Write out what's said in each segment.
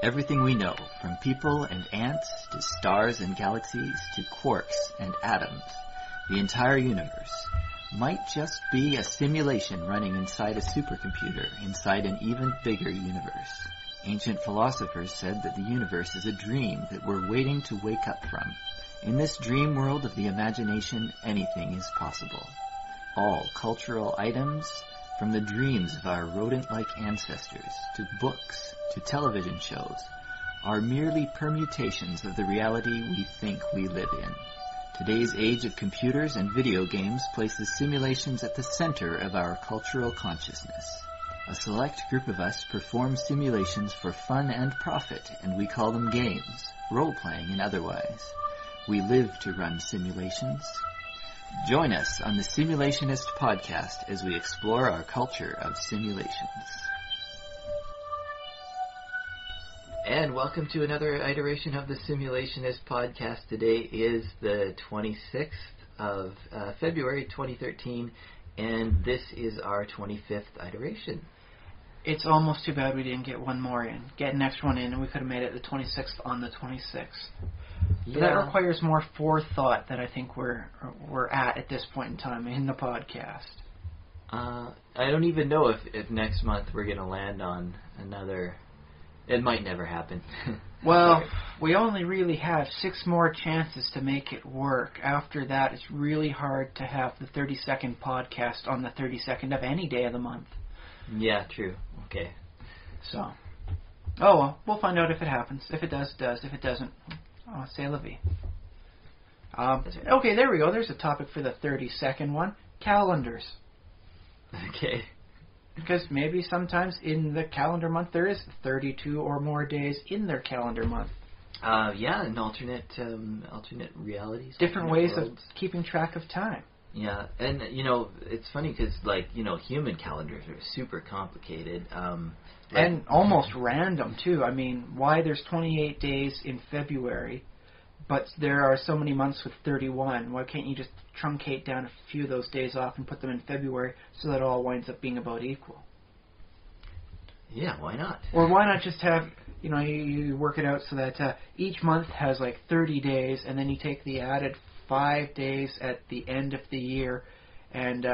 Everything we know, from people and ants to stars and galaxies to quarks and atoms, the entire universe, might just be a simulation running inside a supercomputer inside an even bigger universe. Ancient philosophers said that the universe is a dream that we're waiting to wake up from. In this dream world of the imagination, anything is possible. All cultural items, from the dreams of our rodent-like ancestors, to books, to television shows, are merely permutations of the reality we think we live in. Today's age of computers and video games places simulations at the center of our cultural consciousness. A select group of us perform simulations for fun and profit, and we call them games, role-playing and otherwise. We live to run simulations. Join us on the Simulationist podcast as we explore our culture of simulations. And welcome to another iteration of the Simulationist podcast. Today is the 26th of February 2013, and this is our 25th iteration. It's almost too bad we didn't get one more in. Get an extra one in, and we could have made it the 26th on the 26th. But that requires more forethought that I think we're at this point in time in the podcast. I don't even know if next month we're going to land on another. It might never happen. Well, we only really have 6 more chances to make it work. After that, it's really hard to have the 30-second podcast on the 32nd of any day of the month. Yeah, true. Okay. So, oh well, we'll find out if it happens. If it does, does. If it doesn't, c'est la vie. Okay, there we go. There's a topic for the 30-second one. Calendars. Okay. Because maybe sometimes in the calendar month there is 32 or more days in their calendar month. Yeah, and alternate realities. Different ways of keeping track of time. Yeah, and, it's funny because, human calendars are super complicated. And almost random, too. I mean, why there's 28 days in February, but there are so many months with 31. Why can't you just truncate down a few of those days off and put them in February so that it all winds up being about equal? Yeah, why not? Or why not just have, you work it out so that each month has 30 days, and then you take the added 5 days at the end of the year, and,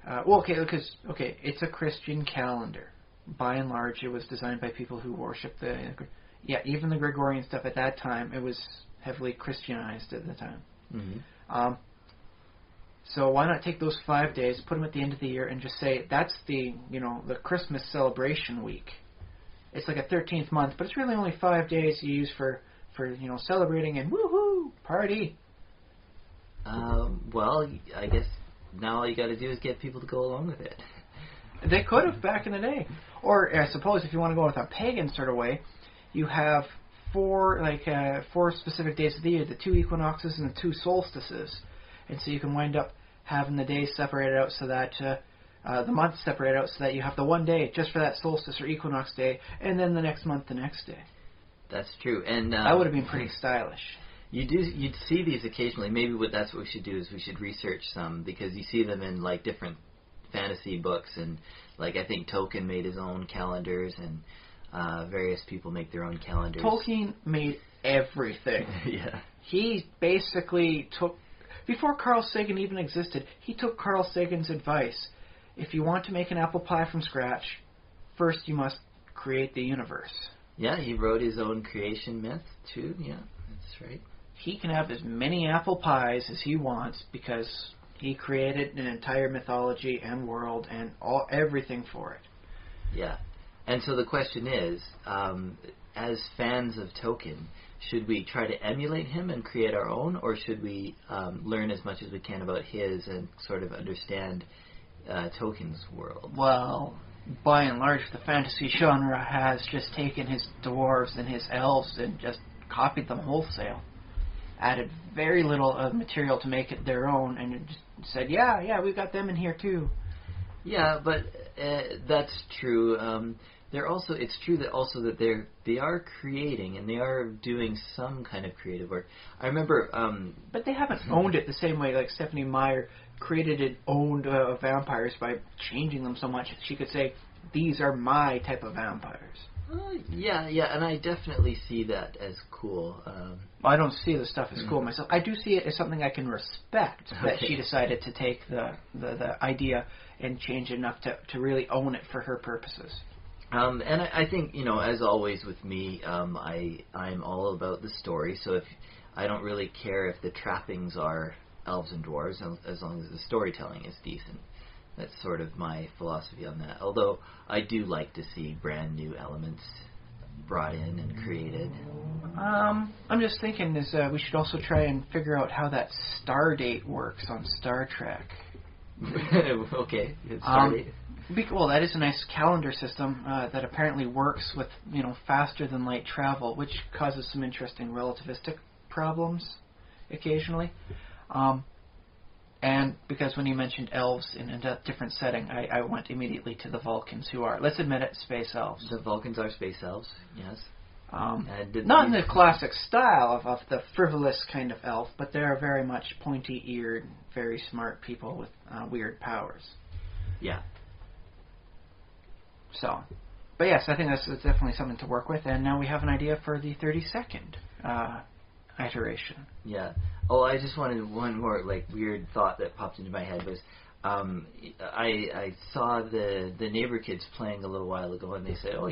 it's a Christian calendar. By and large, it was designed by people who worship even the Gregorian stuff at that time, it was heavily Christianized at the time. Mm-hmm. So why not take those 5 days, put them at the end of the year, and just say that's the Christmas celebration week. It's like a 13th month, but it's really only 5 days you use for celebrating and woohoo party. Well, I guess now all you got to do is get people to go along with it. They could have back in the day. Or I suppose if you want to go with a pagan sort of way, you have 4 specific days of the year, the 2 equinoxes and the 2 solstices. And so you can wind up having the days separated out so that the months separated out so that you have the 1 day just for that solstice or equinox day, and then the next month the next day. That's true. And that would have been pretty stylish. You'd see these occasionally. Maybe that's what we should do is we should research some, because you see them in different fantasy books, and I think Tolkien made his own calendars, and various people make their own calendars. Tolkien made everything. Yeah. He basically took, before Carl Sagan even existed, he took Carl Sagan's advice. If you want to make an apple pie from scratch, first you must create the universe. Yeah, he wrote his own creation myth too. Yeah, that's right. He can have as many apple pies as he wants because he created an entire mythology and world and everything for it. Yeah. And so the question is, as fans of Tolkien, should we try to emulate him and create our own, or should we learn as much as we can about his and sort of understand Tolkien's world? Well, by and large, the fantasy genre has just taken his dwarves and his elves and just copied them wholesale. Added very little material to make it their own, and it just said, yeah, we've got them in here too. Yeah, but that's true. It's true that they are creating and they are doing some kind of creative work. I remember, but they haven't owned it the same way like Stephanie Meyer created and owned vampires by changing them so much. She could say, "These are my type of vampires." Yeah, and I definitely see that as cool. I don't see the stuff as cool myself. I do see it as something I can respect, that she decided to take the idea and change it enough to really own it for her purposes. And I think, as always with me, I'm all about the story, so if I don't really care if the trappings are elves and dwarves, as long as the storytelling is decent. That's sort of my philosophy on that. Although I do like to see brand new elements brought in and created. I'm just thinking we should also try and figure out how that star date works on Star Trek. Okay, star date. Well, that is a nice calendar system that apparently works with faster than light travel, which causes some interesting relativistic problems occasionally. And because when you mentioned elves in a different setting, I went immediately to the Vulcans, who are, let's admit it, space elves. The Vulcans are space elves, yes. Not in the classic style of the frivolous kind of elf, but they're very much pointy-eared, very smart people with weird powers. Yeah. So, but yes, I think that's definitely something to work with, and now we have an idea for the 32nd iteration. Yeah. Oh, I just wanted one more weird thought that popped into my head was I saw the neighbor kids playing a little while ago, and they said, "Oh,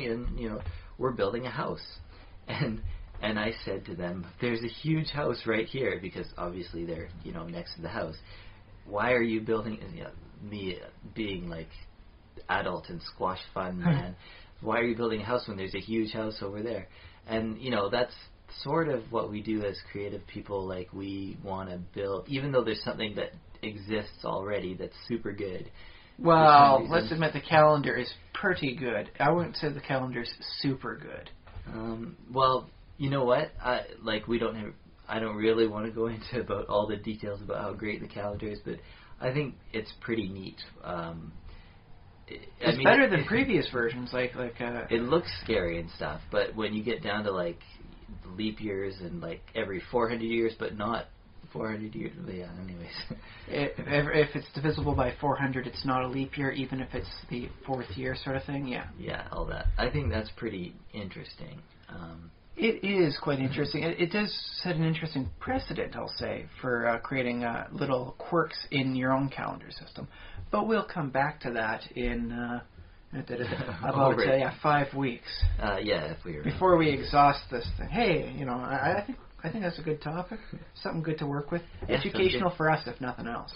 we're building a house," and I said to them, "There's a huge house right here," because obviously they're next to the house. Why are you building? Me being adult and squash fun man. Why are you building a house when there's a huge house over there? And that's sort of what we do as creative people. We want to build, even though there's something that exists already that's super good. Well, let's admit the calendar is pretty good. I wouldn't say the calendar's super good. Well, you know what? I don't really want to go into about all the details about how great the calendar is, but I think it's pretty neat. It's better than previous versions. It looks scary and stuff, but when you get down to leap years and every 400 years, but not 400 years. Yeah. Anyways, if it's divisible by 400, it's not a leap year, even if it's the fourth year sort of thing. Yeah. Yeah, all that. I think that's pretty interesting. It is quite interesting. It does set an interesting precedent, I'll say, for creating little quirks in your own calendar system. But we'll come back to that in about 5 weeks. Yeah, if we before we exhaust this thing. Hey, I think that's a good topic. Something good to work with. Yeah, educational for us, if nothing else.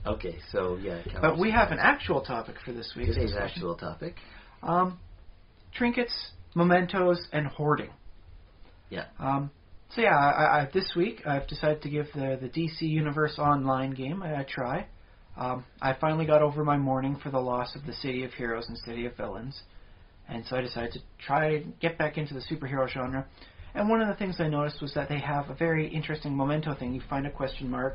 Okay, so yeah. But we have an actual topic for this week. Today's actual topic. Trinkets, mementos, and hoarding. Yeah. So yeah, I this week I've decided to give the DC Universe Online game a try. I finally got over my mourning for the loss of the City of Heroes and City of Villains, and so I decided to try and get back into the superhero genre. And one of the things I noticed was that they have a very interesting memento thing. You find a question mark,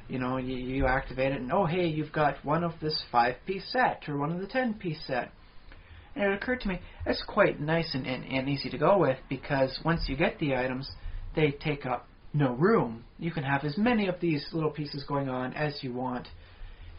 you activate it, and oh hey, you've got one of this 5-piece set or one of the 10-piece set. And it occurred to me, that's quite nice and easy to go with, because once you get the items, they take up no room. You can have as many of these little pieces going on as you want,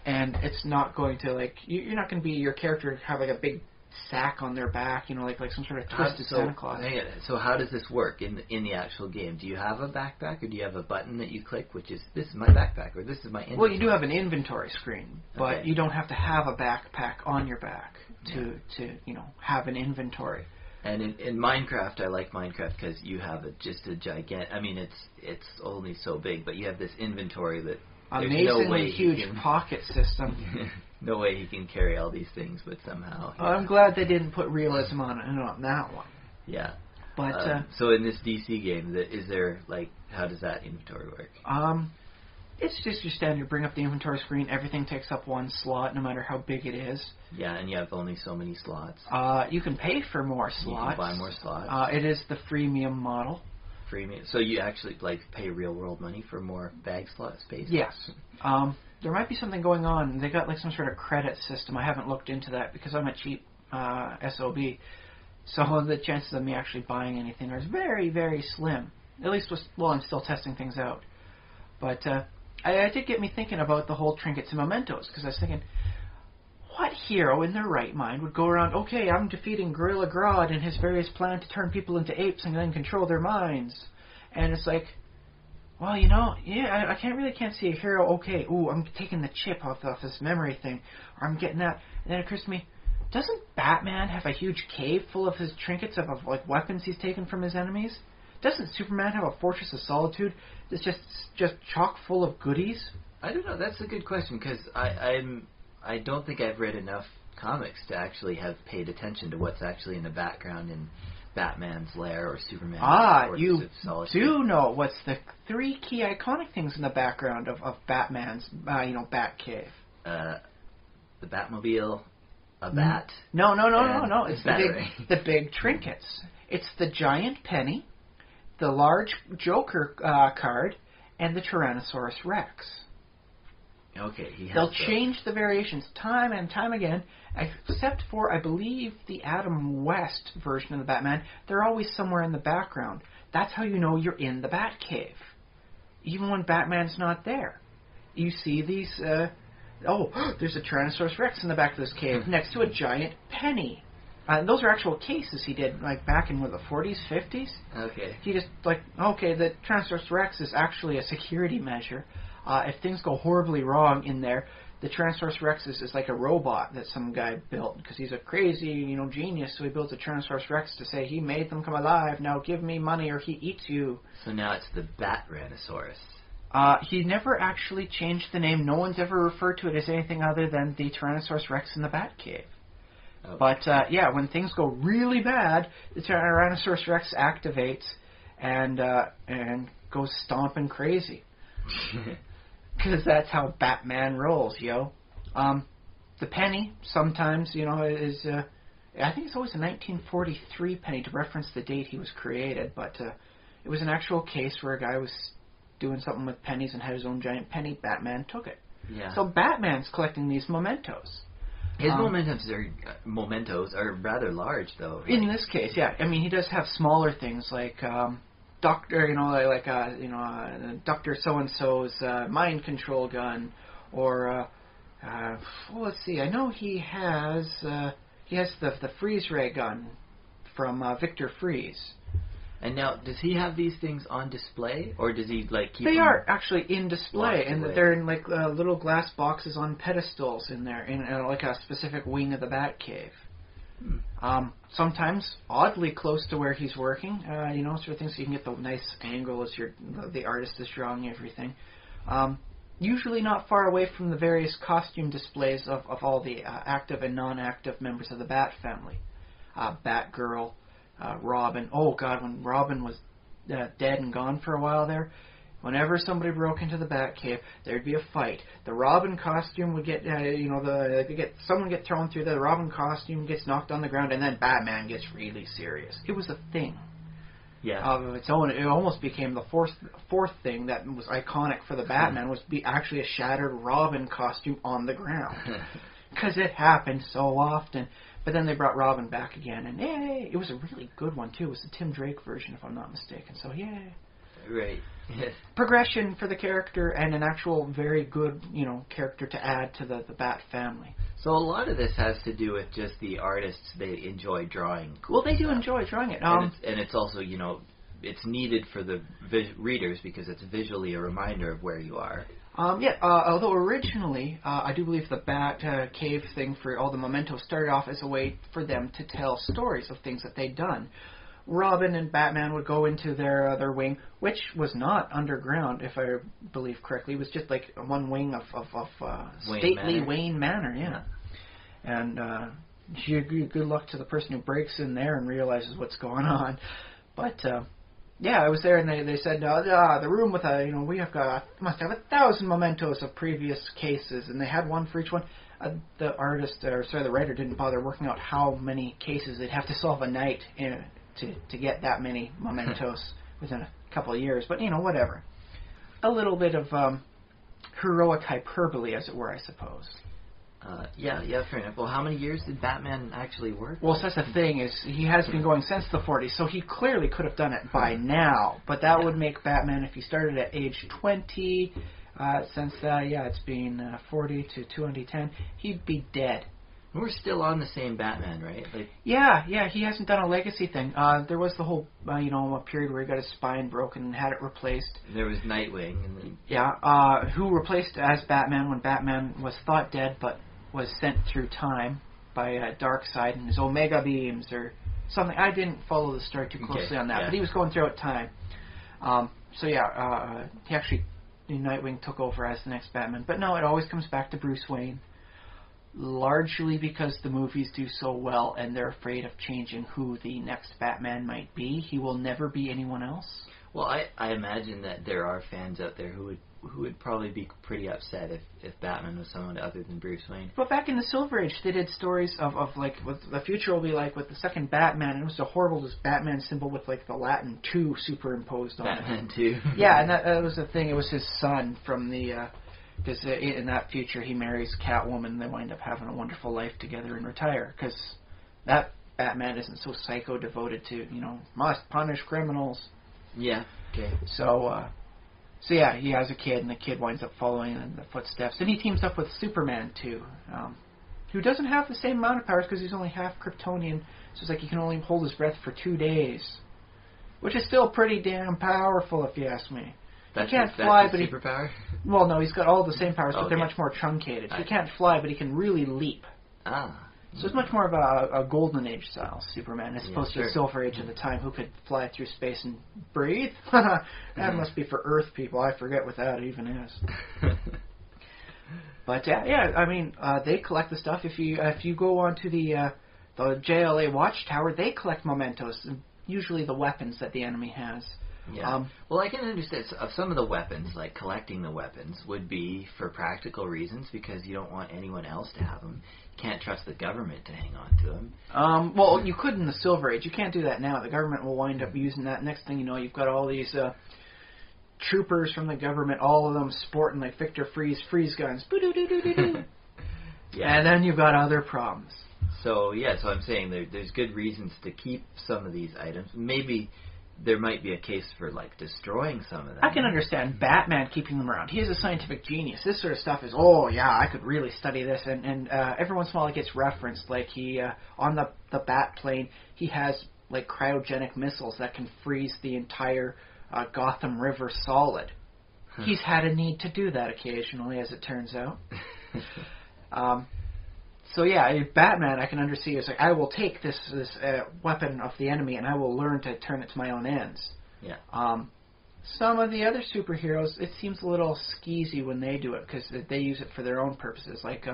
and it's not going to, you're not going to be your character have a big sack on their back, like some sort of twisted Santa Claus. So how does this work in the actual game? Do you have a backpack, or do you have a button that you click, which is, this is my backpack, or this is my inventory? Well, you do have an inventory screen, but you don't have to have a backpack on your back to have an inventory. And in Minecraft, I like Minecraft because you have just a gigantic. I mean, it's only so big, but you have this inventory that amazingly huge pocket system. No way he can carry all these things, but somehow. Yeah. I'm glad they didn't put realism on that one. Yeah. But so in this DC game, is there how does that inventory work? It's just your standard. Bring up the inventory screen. Everything takes up one slot, no matter how big it is. Yeah, and you have only so many slots. You can pay for more slots. You can buy more slots. It is the freemium model. Freemium. So you actually pay real world money for more bag slot space? Yes. There might be something going on. They got some sort of credit system. I haven't looked into that because I'm a cheap SOB. So the chances of me actually buying anything are very, very slim. At least while I'm still testing things out. But it did get me thinking about the whole trinkets and mementos, because I was thinking, what hero in their right mind would go around, okay, I'm defeating Gorilla Grodd and his various plan to turn people into apes and then control their minds. And it's like, well, I can't see a hero, okay, I'm taking the chip off this memory thing, or I'm getting that. And then it occurs to me, doesn't Batman have a huge cave full of his trinkets of like weapons he's taken from his enemies? Doesn't Superman have a fortress of solitude that's just chock full of goodies? I don't know. That's a good question, because I don't think I've read enough comics to actually have paid attention to what's actually in the background in Batman's lair or Superman's fortress you of solitude. do know what's the 3 key iconic things in the background of Batman's Batcave. The Batmobile, a bat. No. It's the big trinkets. It's the giant penny, the large Joker card, and the Tyrannosaurus Rex. Okay, They'll change the variations time and time again, except for, I believe, the Adam West version of the Batman. They're always somewhere in the background. That's how you know you're in the Batcave. Even when Batman's not there. You see these, there's a Tyrannosaurus Rex in the back of this cave, next to a giant penny. Those are actual cases he did, like, back in, the 40s, 50s? Okay. He just, the Tyrannosaurus Rex is actually a security measure. If things go horribly wrong in there, the Tyrannosaurus Rex is like a robot that some guy built, because he's a crazy, genius, so he builds a Tyrannosaurus Rex to say, he made them come alive, now give me money or he eats you. So now it's the Bat-Ranosaurus. He never actually changed the name. No one's ever referred to it as anything other than the Tyrannosaurus Rex in the Batcave. Oh. But, when things go really bad, the Tyrannosaurus Rex activates and goes stomping crazy. Because that's how Batman rolls, yo. The penny, sometimes, is... I think it's always a 1943 penny to reference the date he was created, but it was an actual case where a guy was doing something with pennies and had his own giant penny. Batman took it. Yeah. So Batman's collecting these mementos. His mementos are rather large, though. Right? In this case, yeah. I mean, he does have smaller things like Doctor, Doctor So-and-so's mind control gun, or let's see. I know he has the freeze ray gun from Victor Freeze. And now, does he have these things on display, or does he keep They are actually in display, and away? They're in little glass boxes on pedestals in there, in a specific wing of the Batcave. Sometimes oddly close to where he's working, sort of things so you can get the nice angle as the artist is drawing everything. Usually not far away from the various costume displays of all the active and non-active members of the Bat family. Batgirl, Robin. Oh God, when Robin was dead and gone for a while there, whenever somebody broke into the Batcave, there'd be a fight. The Robin costume would get, someone get thrown through the Robin costume gets knocked on the ground, and then Batman gets really serious. It was a thing. Yeah. Of its own. It almost became the fourth thing that was iconic for the Batman was actually a shattered Robin costume on the ground. Because it happened so often. But then they brought Robin back again, and yay! It was a really good one, too. It was the Tim Drake version, if I'm not mistaken. So, yay. Right. Progression for the character and an actual very good, character to add to the Bat family. So a lot of this has to do with just the artists. They enjoy drawing cool Well, they do stuff. enjoy drawing it. And it's also, it's needed for the readers because it's visually a reminder of where you are. Although originally, I do believe the Bat Cave thing for all the mementos started off as a way for them to tell stories of things that they'd done. Robin and Batman would go into their wing, which was not underground, if I believe correctly. It was just like one wing of stately Wayne Manor, yeah. And good luck to the person who breaks in there and realizes what's going on. But I was there, and they said the room with we must have 1,000 mementos of previous cases, and they had one for each one. The writer didn't bother working out how many cases they'd have to solve a night to get that many mementos within a couple of years. But whatever. A little bit of heroic hyperbole, as it were, I suppose. Fair enough. Well, how many years did Batman actually work? Well, that's the thing, is he has been going since the 40s, so he clearly could have done it by now. But that would make Batman, if he started at age 20, it's been 40 to 2010, he'd be dead. We're still on the same Batman, right? Like, yeah, he hasn't done a legacy thing. There was the whole, a period where he got his spine broken and had it replaced. There was Nightwing. And then, who replaced as Batman when Batman was thought dead, but was sent through time by Darkseid and his Omega beams or something. I didn't follow the story too closely on that, but he was going throughout time. He actually, Nightwing took over as the next Batman. But no, it always comes back to Bruce Wayne. Largely because the movies do so well and they're afraid of changing who the next Batman might be. He will never be anyone else. Well, I imagine that there are fans out there who would probably be pretty upset if Batman was someone other than Bruce Wayne. But back in the Silver Age, they did stories of like what the future will be like with the second Batman. It was so horrible, this Batman symbol with like the Latin 2 superimposed on it. Batman 2. Yeah, and that was the thing. It was his son from the... Because in that future, he marries Catwoman, and they wind up having a wonderful life together and retire. Because that Batman isn't so psycho-devoted to, must punish criminals. Yeah, okay. So yeah, he has a kid, and the kid winds up following in the footsteps. And he teams up with Superman, too, who doesn't have the same amount of powers because he's only half Kryptonian. So it's like he can only hold his breath for 2 days. Which is still pretty damn powerful, if you ask me. He can't fly, but superpower? Well, no, he's got all the same powers, but they're Okay. much more truncated. He can't fly, but he can really leap. Ah. So it's much more of a Golden Age style Superman, as opposed to the Silver Age of the time, who could fly through space and breathe. That must be for Earth people. I forget what that even is. But they collect the stuff. If you go onto the JLA Watchtower, they collect mementos, usually the weapons that the enemy has. Yeah. Well, I can understand some of the weapons, like collecting the weapons, would be for practical reasons because you don't want anyone else to have them. You can't trust the government to hang on to them. Well, you could in the Silver Age. You can't do that now. The government will wind up using that. Next thing you know, you've got all these troopers from the government, all of them sporting like Victor freeze guns. Boo-doo-doo-doo-doo-doo. Yeah. And then you've got other problems. So I'm saying there's good reasons to keep some of these items. Maybe there might be a case for, like, destroying some of them. I can understand Batman keeping them around. He is a scientific genius. This sort of stuff is, I could really study this. And every once in a while it gets referenced. Like, he, on the Bat plane, he has, like, cryogenic missiles that can freeze the entire Gotham River solid. He's had a need to do that occasionally, as it turns out. Batman, I can understand, is like, I will take this weapon of the enemy and I will learn to turn it to my own ends. Yeah. Some of the other superheroes, it seems a little skeezy when they do it because they use it for their own purposes. Like,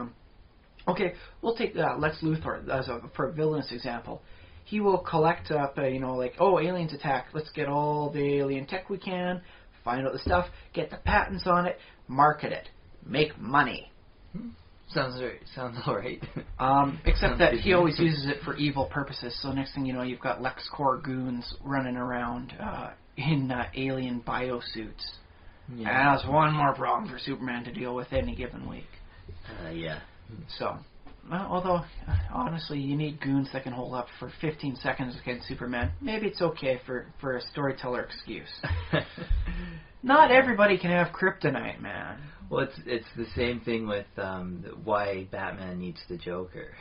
we'll take Lex Luthor for a villainous example. He will collect up, aliens attack. Let's get all the alien tech we can, find out the stuff, get the patents on it, market it, make money. Sounds all right. Except that he always uses it for evil purposes. So next thing you know, you've got LexCorp goons running around in alien biosuits. Yeah. And that's one more problem for Superman to deal with any given week. Yeah. So, although, honestly, you need goons that can hold up for 15 seconds against Superman. Maybe it's okay for a storyteller excuse. Not everybody can have kryptonite, man. Well, it's the same thing with why Batman needs the Joker.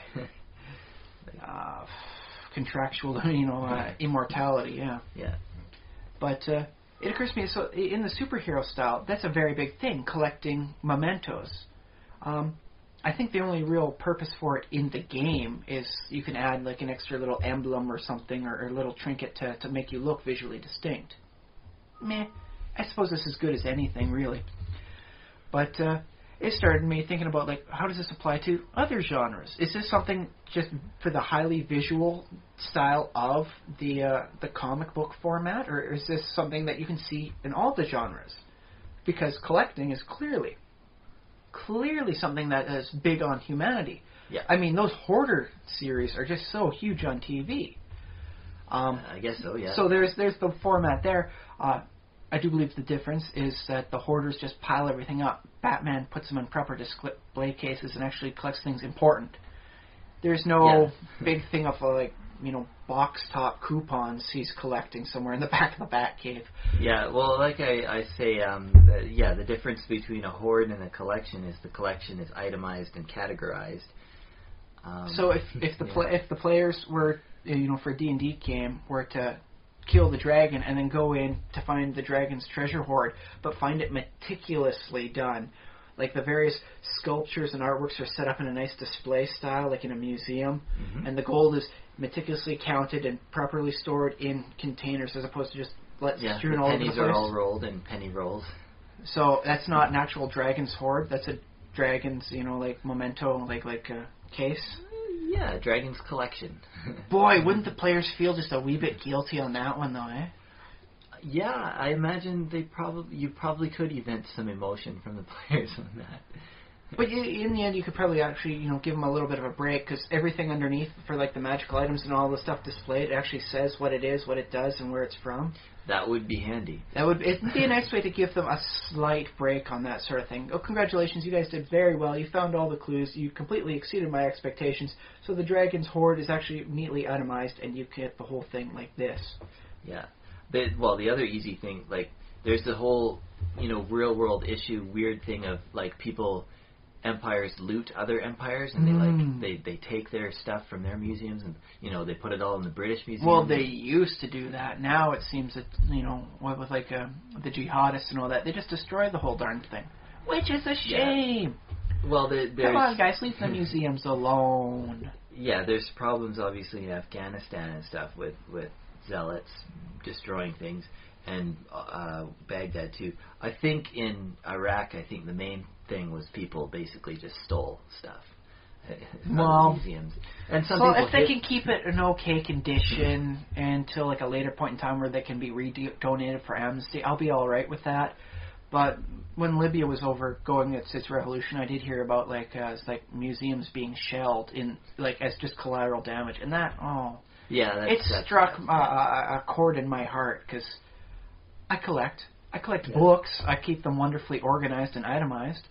Contractual, immortality, yeah. Yeah. But it occurs to me, so in the superhero style, that's a very big thing, collecting mementos. I think the only real purpose for it in the game is you can add like an extra little emblem or something or a little trinket to make you look visually distinct. Meh. I suppose this is good as anything, really. But it started me thinking about, like, how does this apply to other genres? Is this something just for the highly visual style of the comic book format, or is this something that you can see in all the genres? Because collecting is clearly something that is big on humanity. Yeah. I mean, those Hoarder series are just so huge on TV. I guess so, yeah. So there's the format there. I do believe the difference is that the Hoarders just pile everything up. Batman puts them in proper display cases and actually collects things important. There's no big thing of box top coupons he's collecting somewhere in the back of the Batcave. Yeah, well, like I say, the difference between a hoard and a collection is the collection is itemized and categorized. So if the players were, for a D&D game, were to kill the dragon and then go in to find the dragon's treasure hoard, but find it meticulously done, like the various sculptures and artworks are set up in a nice display style, like in a museum, and the gold is meticulously counted and properly stored in containers as opposed to just strewn all over the place. Pennies are all rolled in penny rolls. So that's not an actual dragon's hoard. That's a dragon's, like memento, like a case. Yeah, dragon's collection. Boy, wouldn't the players feel just a wee bit guilty on that one, though, eh? Yeah, I imagine you probably could event some emotion from the players on that. But in the end, you could probably actually, give them a little bit of a break, because everything underneath for like the magical items and all the stuff displayed actually says what it is, what it does, and where it's from. That would be handy. It'd be a nice way to give them a slight break on that sort of thing. Oh, congratulations, you guys did very well. You found all the clues. You completely exceeded my expectations. So the dragon's hoard is actually neatly itemized, and you get the whole thing like this. Yeah. The other easy thing, like, there's the whole, real-world issue, weird thing of, like, empires loot other empires, and they take their stuff from their museums, and they put it all in the British Museum. Well, they used to do that. Now it seems that with like the jihadists and all that, they just destroy the whole darn thing, which is a shame. Yeah. Well, come on, guys, leave the museums alone. Yeah, there's problems obviously in Afghanistan and stuff with zealots destroying things, and Baghdad too. I think in Iraq, the main thing was people basically just stole stuff from museums. And some people if they can keep it in okay condition until like a later point in time where they can be donated for amnesty, I'll be all right with that. But when Libya was going its revolution, I did hear about museums being shelled in as just collateral damage, and that it struck a chord in my heart because I collect books. I keep them wonderfully organized and itemized.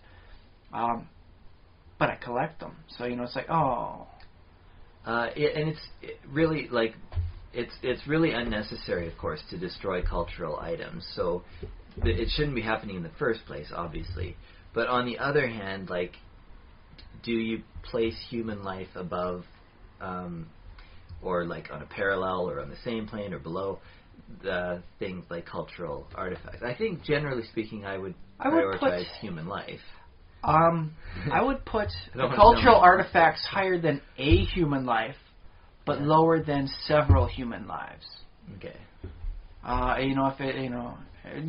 But I collect them, so it's like and it's really it's really unnecessary, of course, to destroy cultural items. So it shouldn't be happening in the first place, obviously. But on the other hand, do you place human life above, or on a parallel, or on the same plane, or below the things like cultural artifacts? I think, generally speaking, I would prioritize human life. I would put the cultural artifacts higher than a human life, but lower than several human lives. Okay.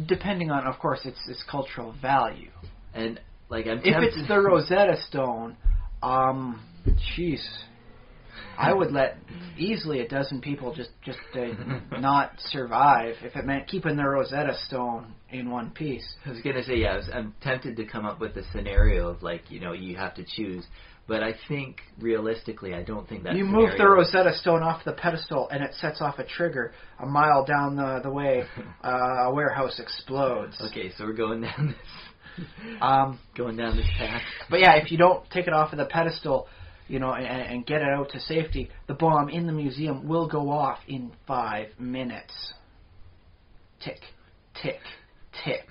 Depending on, of course, its cultural value. And if it's the Rosetta Stone, jeez, I would let easily a dozen people just not survive if it meant keeping the Rosetta Stone in one piece. I was gonna say, I'm tempted to come up with a scenario of you have to choose, but I think realistically, I don't think that you move the Rosetta Stone off the pedestal and it sets off a trigger. A mile down the way, a warehouse explodes. Okay, so we're going down this path. But yeah, if you don't take it off of the pedestal, and get it out to safety, the bomb in the museum will go off in 5 minutes. Tick, tick, tick.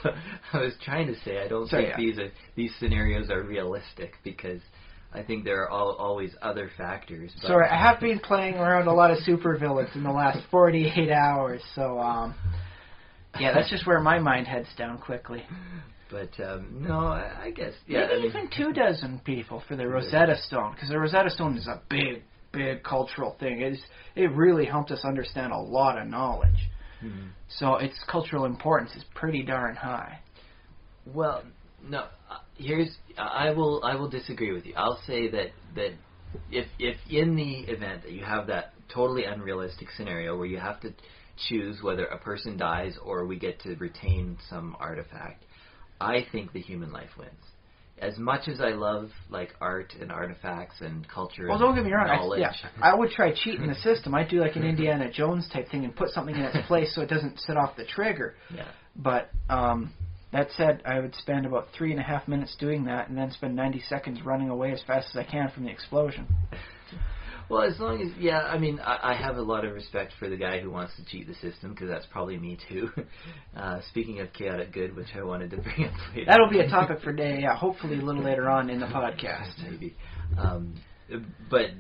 So I was trying to say I don't think these scenarios are realistic, because I think there are always other factors. But sorry, I have been playing around a lot of supervillains in the last 48 hours, so that's just where my mind heads down quickly. But, no, I guess, maybe even 24 people for the Rosetta Stone, because the Rosetta Stone is a big, big cultural thing. It really helped us understand a lot of knowledge. Mm-hmm. So its cultural importance is pretty darn high. Well, no, I will disagree with you. I'll say that if in the event that you have that totally unrealistic scenario where you have to choose whether a person dies or we get to retain some artifact, I think the human life wins. As much as I love art and artifacts and culture, don't get me wrong. Knowledge, I would try cheating the system. I'd do like an Indiana Jones type thing and put something in its place so it doesn't set off the trigger. Yeah. But that said, I would spend about 3.5 minutes doing that, and then spend 90 seconds running away as fast as I can from the explosion. Well, as long as, I mean, I have a lot of respect for the guy who wants to cheat the system, because that's probably me too. Speaking of chaotic good, which I wanted to bring up later. That'll be a topic for day, hopefully a little later on in the podcast. Maybe. But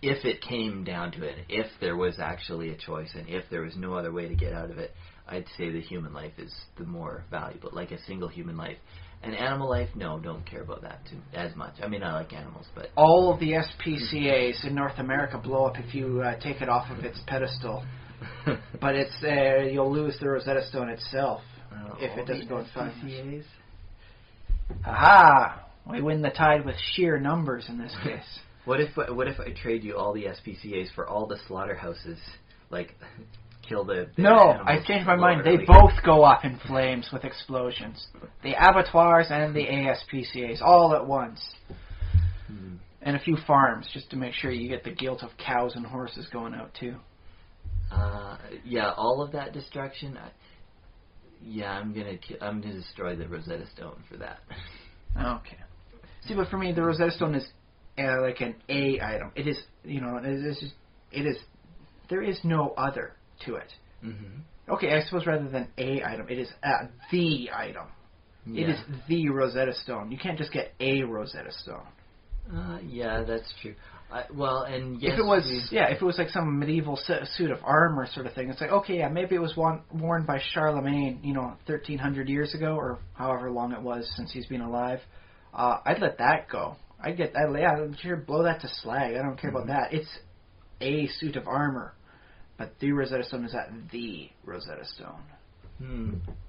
if it came down to it, if there was actually a choice, and if there was no other way to get out of it, I'd say the human life is the more valuable, like a single human life. An animal life, no, don't care about that as much. I mean, I like animals, but... All of the SPCAs in North America blow up if you take it off of its pedestal. But you'll lose the Rosetta Stone itself if it doesn't go in 5 years. Aha! We win the tide with sheer numbers in this case. What if I trade you all the SPCAs for all the slaughterhouses? Like... kill the No, I changed my mind. They both go up in flames with explosions. The abattoirs and the ASPCAs all at once. And a few farms, just to make sure you get the guilt of cows and horses going out too. All of that destruction. I'm gonna destroy the Rosetta Stone for that. Okay. See, but for me, the Rosetta Stone is like an A item. It is, it is. There is no other to it. Mm-hmm. Okay, I suppose rather than a item, it is the item. Yeah. It is the Rosetta Stone. You can't just get a Rosetta Stone. That's true. If it was like some medieval suit of armor sort of thing, it's like, okay, maybe it was worn by Charlemagne, 1,300 years ago, or however long it was since he's been alive. I'd let that go. I'm sure blow that to slag. I don't care about that. It's a suit of armor. But the Rosetta Stone is at the Rosetta Stone.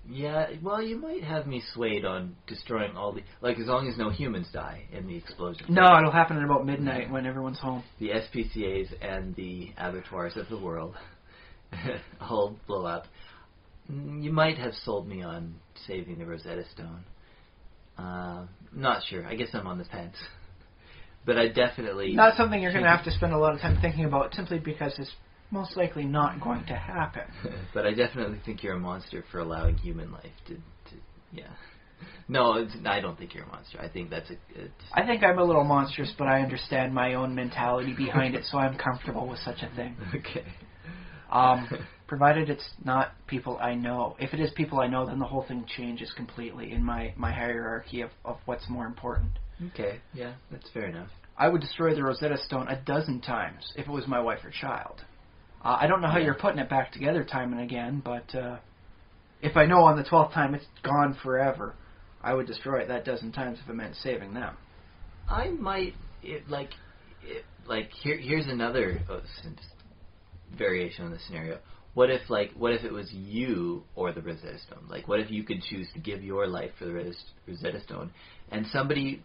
Yeah, well, you might have me swayed on destroying all the... as long as no humans die in the explosion. No, it'll happen at about midnight when everyone's home. The SPCAs and the abattoirs of the world all blow up. You might have sold me on saving the Rosetta Stone. Not sure. I guess I'm on the fence. But I definitely... Not something you're going to have to spend a lot of time thinking about, simply because it's most likely not going to happen. But I definitely think you're a monster for allowing human life to No, I don't think you're a monster. I think I think I'm a little monstrous, but I understand my own mentality behind it, so I'm comfortable with such a thing. Okay. Provided it's not people I know. If it is people I know, then the whole thing changes completely in my hierarchy of what's more important. Okay, yeah, that's fair enough. I would destroy the Rosetta Stone 12 times if it was my wife or child. I don't know how you're putting it back together time and again, but if I know on the 12th time it's gone forever, I would destroy it that 12 times if it meant saving them. I might, here's another variation on the scenario. What if it was you or the Rosetta Stone? What if you could choose to give your life for the Rosetta Stone, and somebody,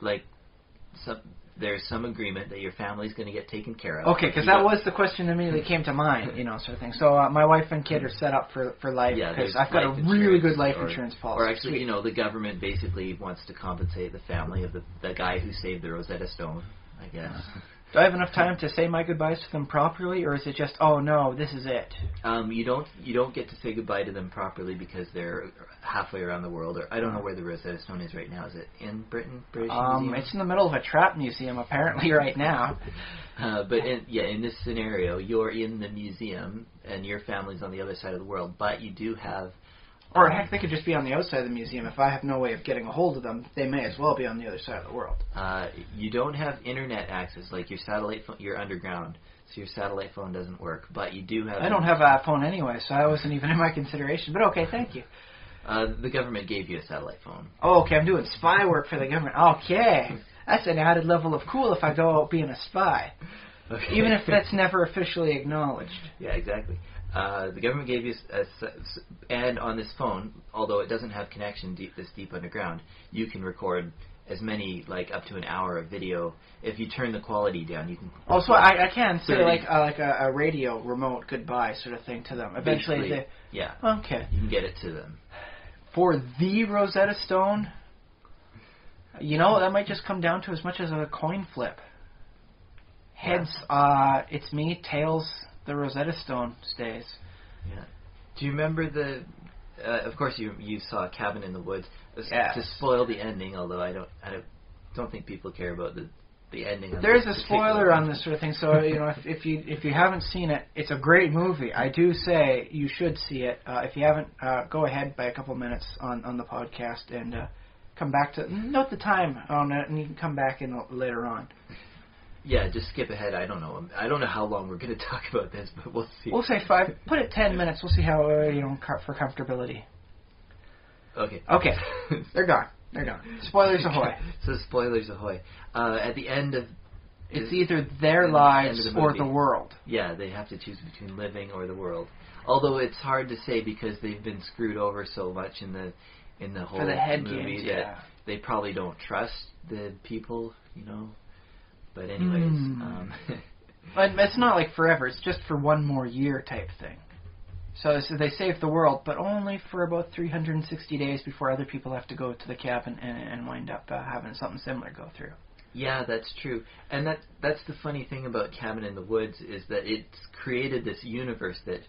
there's some agreement that your family's going to get taken care of. Okay, because that was the question that immediately came to mind, sort of thing. So my wife and kid are set up for life because I've got a really good life insurance policy. Or actually, the government basically wants to compensate the family of the guy who saved the Rosetta Stone, I guess. Do I have enough time to say my goodbyes to them properly, or is it just, oh no, this is it? You don't get to say goodbye to them properly because they're halfway around the world. Or I don't know where the Rosetta Stone is right now. Is it in Britain? British Museum? It's in the middle of a trap museum apparently right now. But in this scenario, you're in the museum and your family's on the other side of the world, but you do have. Or heck, they could just be on the outside of the museum. If I have no way of getting a hold of them, they may as well be on the other side of the world. You don't have internet access, like your satellite phone. You're underground, so your satellite phone doesn't work. But you do have... I don't have a phone anyway, so that wasn't even in my consideration. But okay, thank you. The government gave you a satellite phone. Oh, okay, I'm doing spy work for the government. Okay. That's an added level of cool if I go out being a spy. Okay. Even if that's never officially acknowledged. Yeah, exactly. The government gave you and on this phone, although it doesn't have connection this deep underground, you can record as many, up to an hour of video. If you turn the quality down, you can... Oh, so I can say, a radio remote goodbye sort of thing to them. Eventually yeah. Okay. You can get it to them. For the Rosetta Stone, that might just come down to as much as a coin flip. Heads, it's me. Tails, the Rosetta Stone stays. Yeah. Do you remember the... of course, you saw a Cabin in the Woods. Yes. To spoil the ending, although I don't think people care about the ending. Of There's this a spoiler particular on this sort of thing, so if you haven't seen it, it's a great movie. I do say you should see it. If you haven't, go ahead by a couple minutes on the podcast and come back to note the time on it, and you can come back in later on. Yeah, just skip ahead. I don't know how long we're going to talk about this, but we'll see. We'll say 5. Put it 10 minutes. We'll see how for comfortability. Okay. Okay. They're gone. Spoilers ahoy. So spoilers ahoy. At the end of... It's either their lives or the world. Yeah, they have to choose between living or the world. Although it's hard to say because they've been screwed over so much in the whole movie that they probably don't trust the people, But anyways... But it's not like forever. It's just for one more year type thing. So they save the world, but only for about 360 days before other people have to go to the cabin and wind up having something similar go through. Yeah, that's true. And that's the funny thing about Cabin in the Woods is that it's created this universe that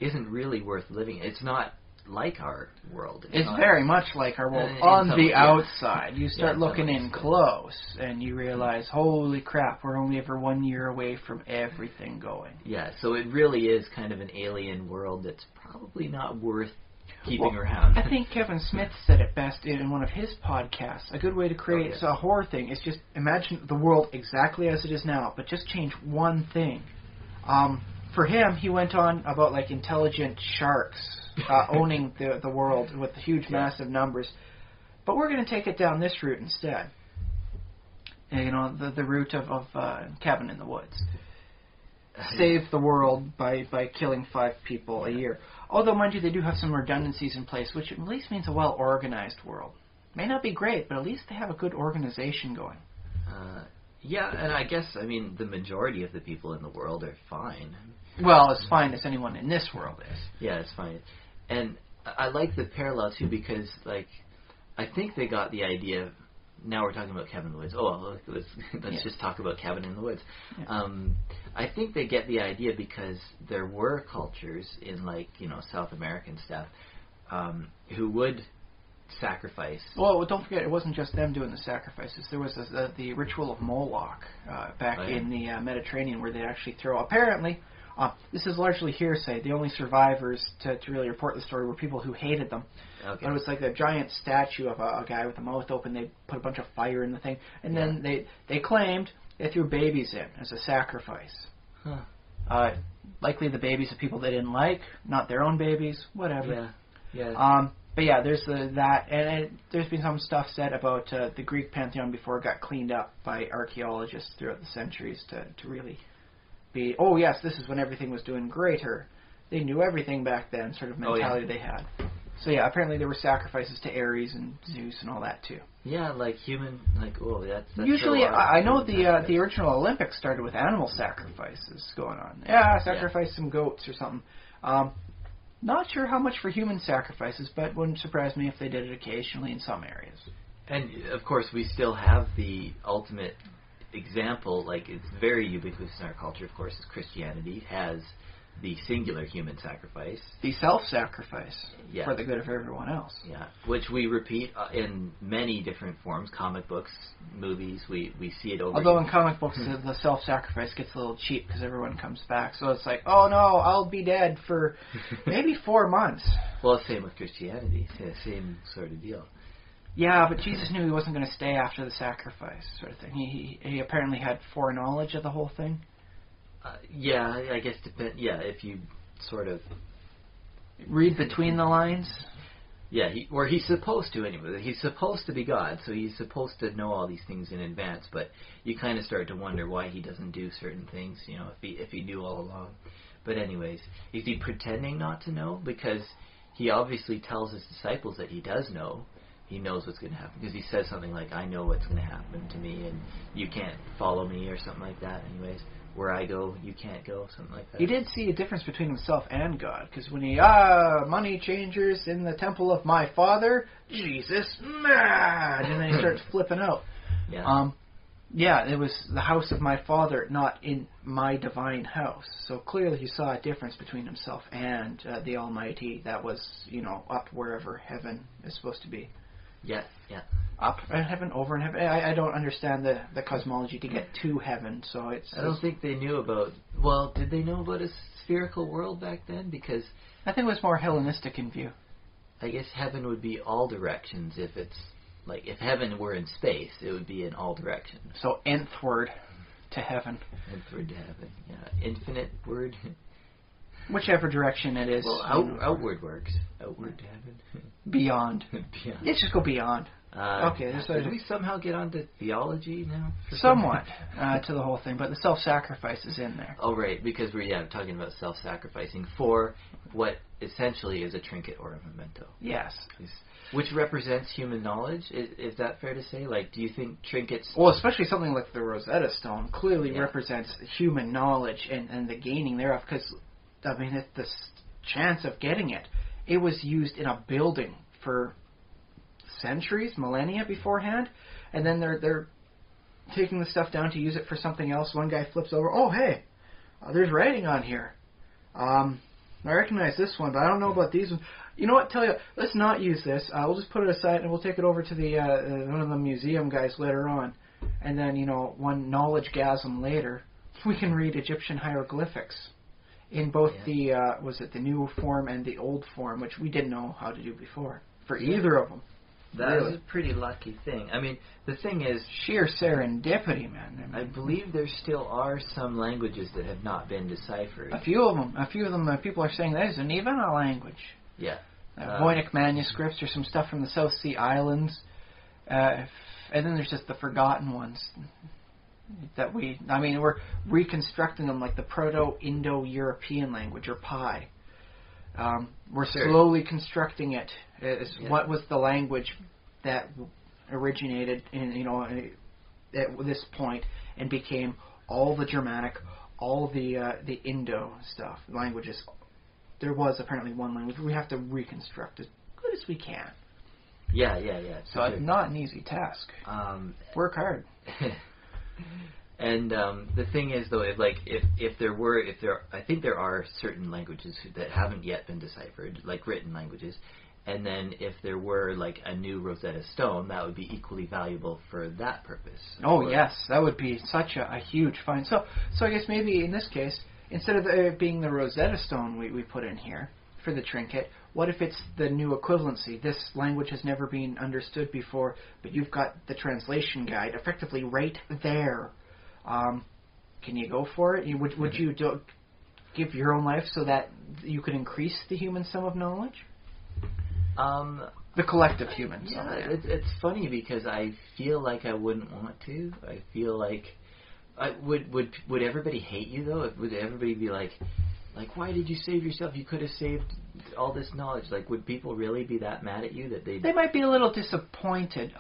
isn't really worth living. It's not like our world. It's very much like our world on the outside. You start looking in close, and you realize, holy crap, we're only ever 1 year away from everything going. Yeah, so it really is kind of an alien world that's probably not worth keeping around. I think Kevin Smith said it best in one of his podcasts. A good way to create a horror thing is just imagine the world exactly as it is now, but just change one thing. For him, he went on about like intelligent sharks owning the world with huge, massive numbers. But we're going to take it down this route instead. The route of Cabin in the Woods. Save the world by killing 5 people a year. Although, mind you, they do have some redundancies in place, which at least means a well-organized world. May not be great, but at least they have a good organization going. Yeah, and I guess, the majority of the people in the world are fine. Well, as fine as anyone in this world is. Yeah, it's fine. And I like the parallel, too, because, I think they got the idea... Now we're talking about Cabin in the Woods. Let's just talk about Cabin in the Woods. Yeah. I think they get the idea because there were cultures in, South American stuff who would sacrifice. Well, don't forget, it wasn't just them doing the sacrifices. There was the ritual of Moloch back in the Mediterranean where they actually throw... Apparently, this is largely hearsay. The only survivors to really report the story were people who hated them. Okay. But it was like a giant statue of a guy with a mouth open. They put a bunch of fire in the thing. And then they claimed they threw babies in as a sacrifice. Huh. Likely the babies of people they didn't like, not their own babies, whatever. Yeah. But yeah, there's that. And there's been some stuff said about the Greek pantheon before it got cleaned up by archaeologists throughout the centuries to really be, oh yes, this is when everything was doing greater. They knew everything back then, sort of mentality they had. So yeah, apparently there were sacrifices to Ares and Zeus and all that too. Yeah, that's usually I know the original Olympics started with animal sacrifices going on. Yeah, sacrifice some goats or something. Not sure how much for human sacrifices, but wouldn't surprise me if they did it occasionally in some areas. And of course, we still have the ultimate example. It's very ubiquitous in our culture. Of course, is Christianity has the singular human sacrifice. The self-sacrifice for the good of everyone else. Yeah, which we repeat in many different forms. Comic books, movies, we see it over. Although in comic books, the self-sacrifice gets a little cheap because everyone comes back. So it's like, oh no, I'll be dead for maybe 4 months. Well, same with Christianity. Same sort of deal. Yeah, but Jesus knew he wasn't going to stay after the sacrifice sort of thing. He apparently had foreknowledge of the whole thing. I guess if you sort of read between the lines. Yeah, he's supposed to anyway. He's supposed to be God, so he's supposed to know all these things in advance. But you kind of start to wonder why he doesn't do certain things. If he knew all along. But anyways, is he pretending not to know? Because he obviously tells his disciples that he does know. He knows what's going to happen because he says something like, "I know what's going to happen to me, and you can't follow me," or something like that. Anyways. Where I go, you can't go, something like that. He did see a difference between himself and God, because when he, money changers in the temple of my father, Jesus, mad, and then he starts flipping out. Yeah. It was the house of my father, not in my divine house. So clearly he saw a difference between himself and the Almighty that was, up wherever heaven is supposed to be. Yeah, yeah. Up in heaven, over in heaven. I don't understand the cosmology to get to heaven, so it's... I don't think they knew about... Well, did they know about a spherical world back then? Because... I think it was more Hellenistic in view. I guess heaven would be all directions if it's... Like, if heaven were in space, it would be in all directions. So, nth word to heaven. Nth word to heaven, yeah. Infinite word. Whichever direction it is. Well, outward works. Outward to heaven. Beyond. Beyond. Let's just go beyond. Okay. Did we somehow get onto theology now? Somewhat to the whole thing, but the self-sacrifice is in there. Oh, right, because we're talking about self-sacrificing for what essentially is a trinket or a memento. Yes. Which represents human knowledge. Is that fair to say? Like, do you think trinkets... Well, especially something like the Rosetta Stone clearly represents human knowledge and the gaining thereof, because, I mean, it's the chance of getting it. It was used in a building for centuries, millennia beforehand, and then they're taking the stuff down to use it for something else. One guy flips over, oh, hey, there's writing on here. I recognize this one, but I don't know about these ones. You know what, tell you, let's not use this. We'll just put it aside and we'll take it over to the one of the museum guys later on. And then, one knowledge-gasm later, we can read Egyptian hieroglyphics in both the new form and the old form, which we didn't know how to do before, for either of them. That was a pretty lucky thing. I mean, the thing is... Sheer serendipity, man. I believe there still are some languages that have not been deciphered. A few of them, people are saying that isn't even a language. Yeah. Voynich manuscripts or some stuff from the South Sea Islands. And then there's just the forgotten ones that we're reconstructing them like the Proto-Indo-European language, or PIE. We're slowly constructing it. What was the language that originated in at this point and became all the Germanic, all the Indo stuff, languages. There was apparently one language. We have to reconstruct as good as we can. Yeah. So it's not an easy task. Work hard. And the thing is, though, I think there are certain languages that haven't yet been deciphered, like written languages. And then if there were like a new Rosetta Stone, that would be equally valuable for that purpose. Oh, yes. That would be such a huge find. So I guess maybe in this case, instead of it being the Rosetta Stone we put in here for the trinket, what if it's the new equivalency? This language has never been understood before, but you've got the translation guide effectively right there. Can you go for it? Would you give your own life so that you could increase the human sum of knowledge? The collective human sum. Yeah, it's funny because I feel like I wouldn't want to. I feel like... Would everybody hate you, though? Would everybody be like, why did you save yourself? You could have saved all this knowledge. Like, would people really be that mad at you that they might be a little disappointed.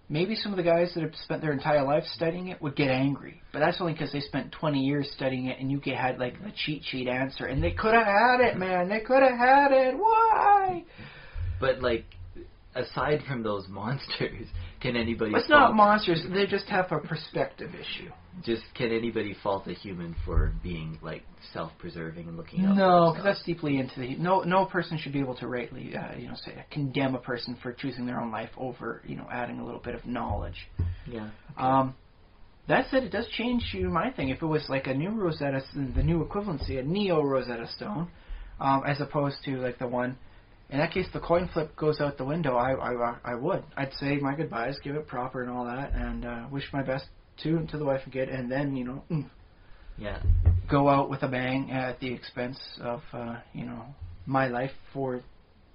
Maybe some of the guys that have spent their entire life studying it would get angry. But that's only because they spent 20 years studying it and you had, like, the cheat sheet answer. And they could have had it, man. They could have had it. Why? But, like, aside from those monsters, can anybody... It's not monsters. They just have a perspective issue. Just, can anybody fault a human for being, like, self-preserving and looking out for No, because that's deeply into the... No person should be able to rightly, condemn a person for choosing their own life over, adding a little bit of knowledge. Yeah. Okay. That said, it does change my thing. If it was like a new Rosetta, the new equivalency, a Neo-Rosetta Stone, as opposed to, like, the one... In that case, the coin flip goes out the window. I would. I'd say my goodbyes, give it proper and all that, and wish my best to the wife and kid, and then, go out with a bang at the expense of, my life for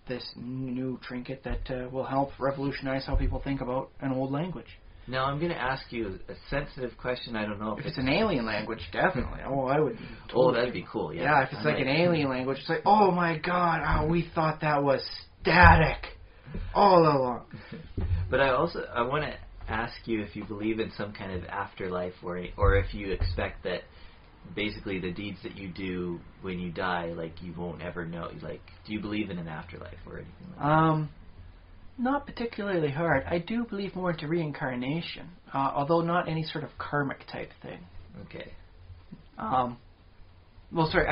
this new trinket that will help revolutionize how people think about an old language. Now, I'm going to ask you a sensitive question. I don't know if it's an alien language, definitely. I would. Totally that'd be cool, yeah. Yeah, if it's an alien language, it's like, oh my god, we thought that was static all along. But I want to ask you if you believe in some kind of afterlife, or if you expect that basically the deeds that you do when you die, like, you won't ever know. Like, do you believe in an afterlife or anything like that? Not particularly hard. I do believe more into reincarnation, although not any sort of karmic type thing. Okay. I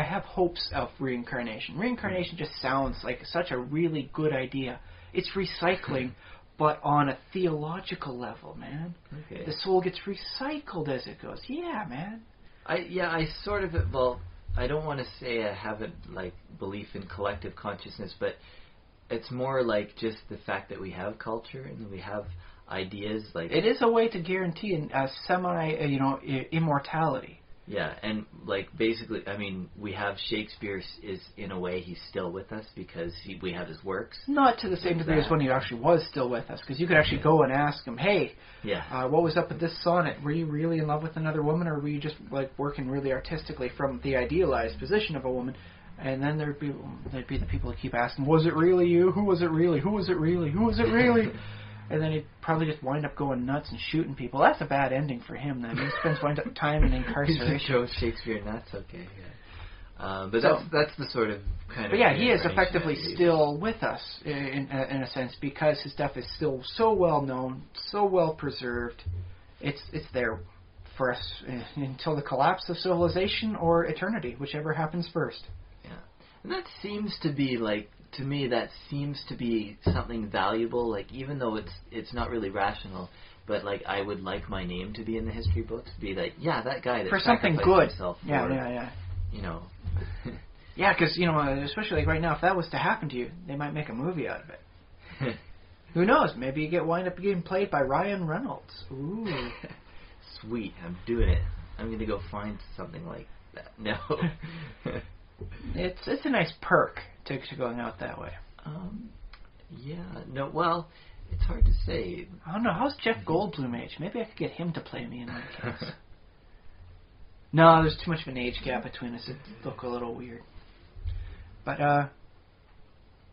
have hopes of reincarnation. Reincarnation just sounds like such a really good idea. It's recycling, but on a theological level, man. Okay. The soul gets recycled as it goes. Yeah, man. I sort of, well, I don't want to say I have a like belief in collective consciousness, but it's more like just the fact that we have culture and we have ideas. Like it is a way to guarantee a immortality. Yeah, and like basically, I mean, we have Shakespeare is in a way he's still with us because we have his works. Not to the same degree as when he actually was still with us, because you could actually go and ask him, hey, what was up with this sonnet? Were you really in love with another woman, or were you just like working really artistically from the idealized position of a woman? And then there'd be the people who keep asking, was it really you? Who was it really? Who was it really? Who was it really? And then he'd probably just wind up going nuts and shooting people. That's a bad ending for him then. He spends time in incarceration. Show Shakespeare nuts, okay, yeah. But that's the sort of kind of... But yeah, he is effectively still with us in a sense, because his stuff is still so well known, so well preserved. It's there for us until the collapse of civilization or eternity, whichever happens first. Yeah. And that seems to be like... To me, that seems to be something valuable. Like, even though it's not really rational, but like I would like my name to be in the history books. To be like, yeah, that guy that for something good. Himself for, yeah. You know. Yeah, because especially like right now, if that was to happen to you, they might make a movie out of it. Who knows? Maybe you wind up getting played by Ryan Reynolds. Ooh, sweet! I'm doing it. I'm gonna go find something like that. No. It's a nice perk to going out that way. Yeah. No. Well, it's hard to say. I don't know. How's Jeff Goldblum age? Maybe I could get him to play me in that case. No, there's too much of an age gap between us. It'd look a little weird. But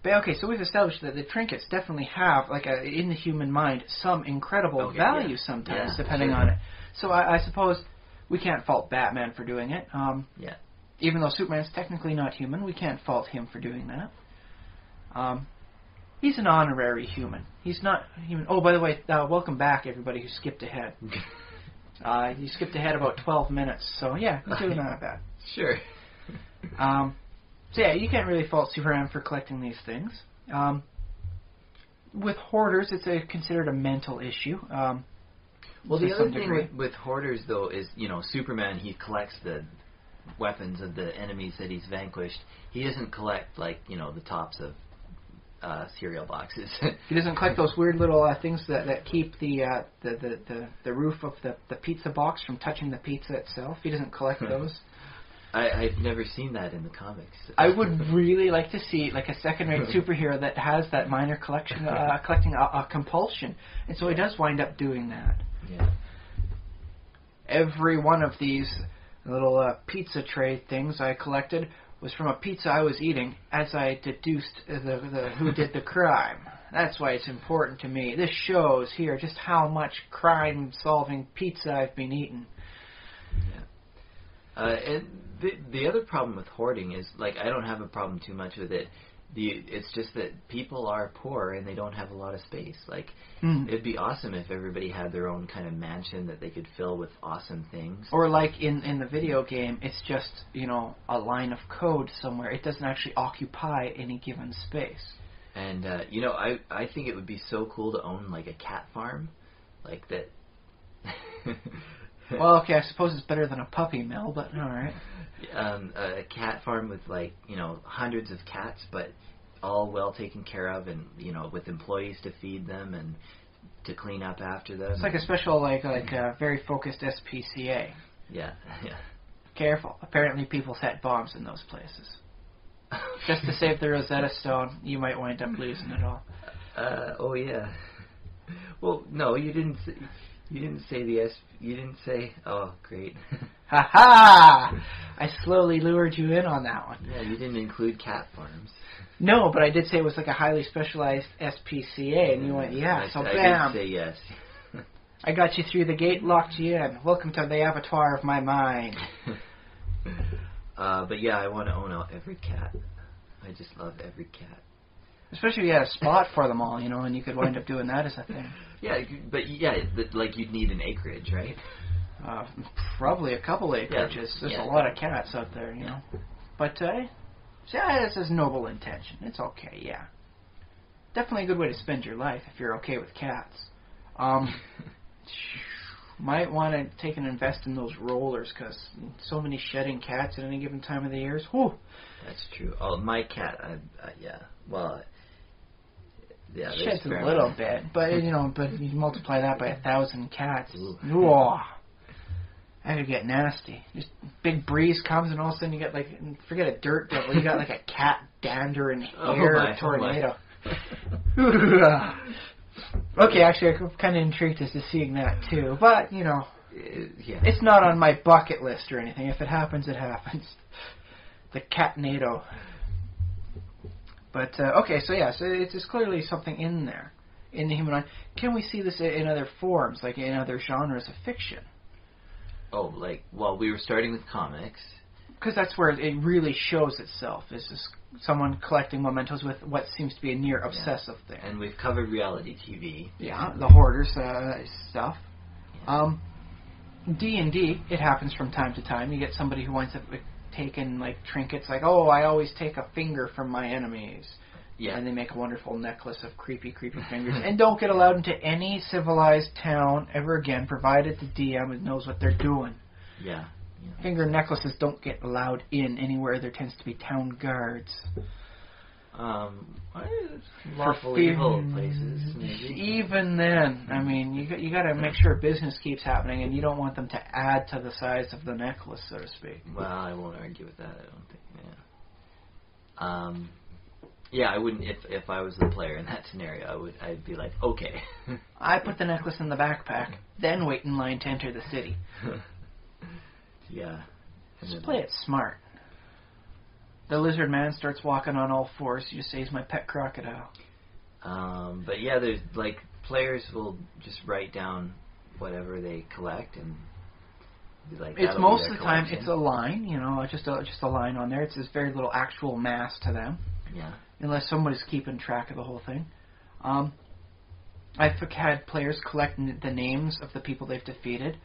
okay. So we've established that the trinkets definitely have, like, in the human mind, some incredible value sometimes, depending on it. So I suppose we can't fault Batman for doing it. Even though Superman's technically not human, we can't fault him for doing that. He's an honorary human. He's not human. Oh, by the way, welcome back, everybody who skipped ahead. You skipped ahead about 12 minutes, so yeah, you're doing not bad. Sure. So yeah, you can't really fault Superman for collecting these things. With hoarders, it's considered a mental issue. Well, the other thing with hoarders, though, is, Superman, he collects the weapons of the enemies that he's vanquished. He doesn't collect, like, the tops of cereal boxes. He doesn't collect those weird little things that keep the roof of the pizza box from touching the pizza itself. He doesn't collect those. I've never seen that in the comics. I would really like to see like a second-rate superhero that has that minor collecting a compulsion, and so he does wind up doing that. Yeah. Every one of these little pizza tray things I collected was from a pizza I was eating, as I deduced the who did the crime. That's why it's important to me. This shows here just how much crime-solving pizza I've been eating. Yeah. And the other problem with hoarding is, like, I don't have a problem too much with it. It's just that people are poor and they don't have a lot of space. Like, it'd be awesome if everybody had their own kind of mansion that they could fill with awesome things. Or like in the video game, it's just, a line of code somewhere. It doesn't actually occupy any given space. And, I think it would be so cool to own, like, a cat farm. Like that. Well, okay, I suppose it's better than a puppy mill, but alright. A cat farm with, like, hundreds of cats, but all well taken care of, and, with employees to feed them and to clean up after them. It's like a special, like very focused SPCA. Yeah. Careful. Apparently people set bombs in those places. Just to save the Rosetta Stone, you might wind up losing it all. Oh, yeah. Well, no, you didn't say... You didn't say you didn't say... Oh, great. Ha ha! I slowly lured you in on that one. Yeah, you didn't include cat farms. No, but I did say it was like a highly specialized SPCA, and you went, yeah, so bam. I did say yes. I got you through the gate, locked you in. Welcome to the abattoir of my mind. But yeah, I want to own every cat. I just love every cat. Especially if you had a spot for them all, and you could wind up doing that as a thing. Yeah, but like you'd need an acreage, right? Probably a couple acreages. Yeah. There's a lot of cats out there, But, this is noble intention. It's okay, yeah. definitely a good way to spend your life if you're okay with cats. Might want to take and invest in those rollers because so many shedding cats at any given time of the year. Whew. That's true. Oh, my cat, yeah. Well, yeah, sheds a little bit, but but you multiply that by 1,000 cats. Ooh. That could get nasty. Just big breeze comes and all of a sudden you get like, forget a dirt devil, you got like a cat dander and hair tornado. Okay, actually I'm kind of intrigued as to seeing that too, but it's not on my bucket list or anything. If it happens, it happens. The catnado. But okay, so it's clearly something in there, in the humanoid. Can we see this in other forms, like in other genres of fiction? Oh, we were starting with comics. Because that's where it really shows itself, is just someone collecting mementos with what seems to be a near obsessive thing. And we've covered reality TV. Yeah, the Hoarders stuff. Yeah. D&D, it happens from time to time. You get somebody who wants to taken like trinkets, like, oh, I always take a finger from my enemies. Yeah. And they make a wonderful necklace of creepy, creepy fingers. And don't get allowed into any civilized town ever again, provided the DM knows what they're doing. Yeah. Finger necklaces don't get allowed in anywhere there tends to be town guards. Lawful evil places, maybe. Even then, I mean, you got to make sure business keeps happening, and you don't want them to add to the size of the necklace, so to speak. Well, I won't argue with that. I don't think. Yeah, I wouldn't. If I was the player in that scenario, I'd be like, okay. I put the necklace in the backpack, then wait in line to enter the city. Yeah. Just play it smart. The lizard man starts walking on all fours. You just say he's my pet crocodile. But yeah, there's players will just write down whatever they collect and be like. It's most of the time it's a line, just a line on there. It's this very little actual mass to them. Yeah. Unless somebody's keeping track of the whole thing. I've had players collect the names of the people they've defeated.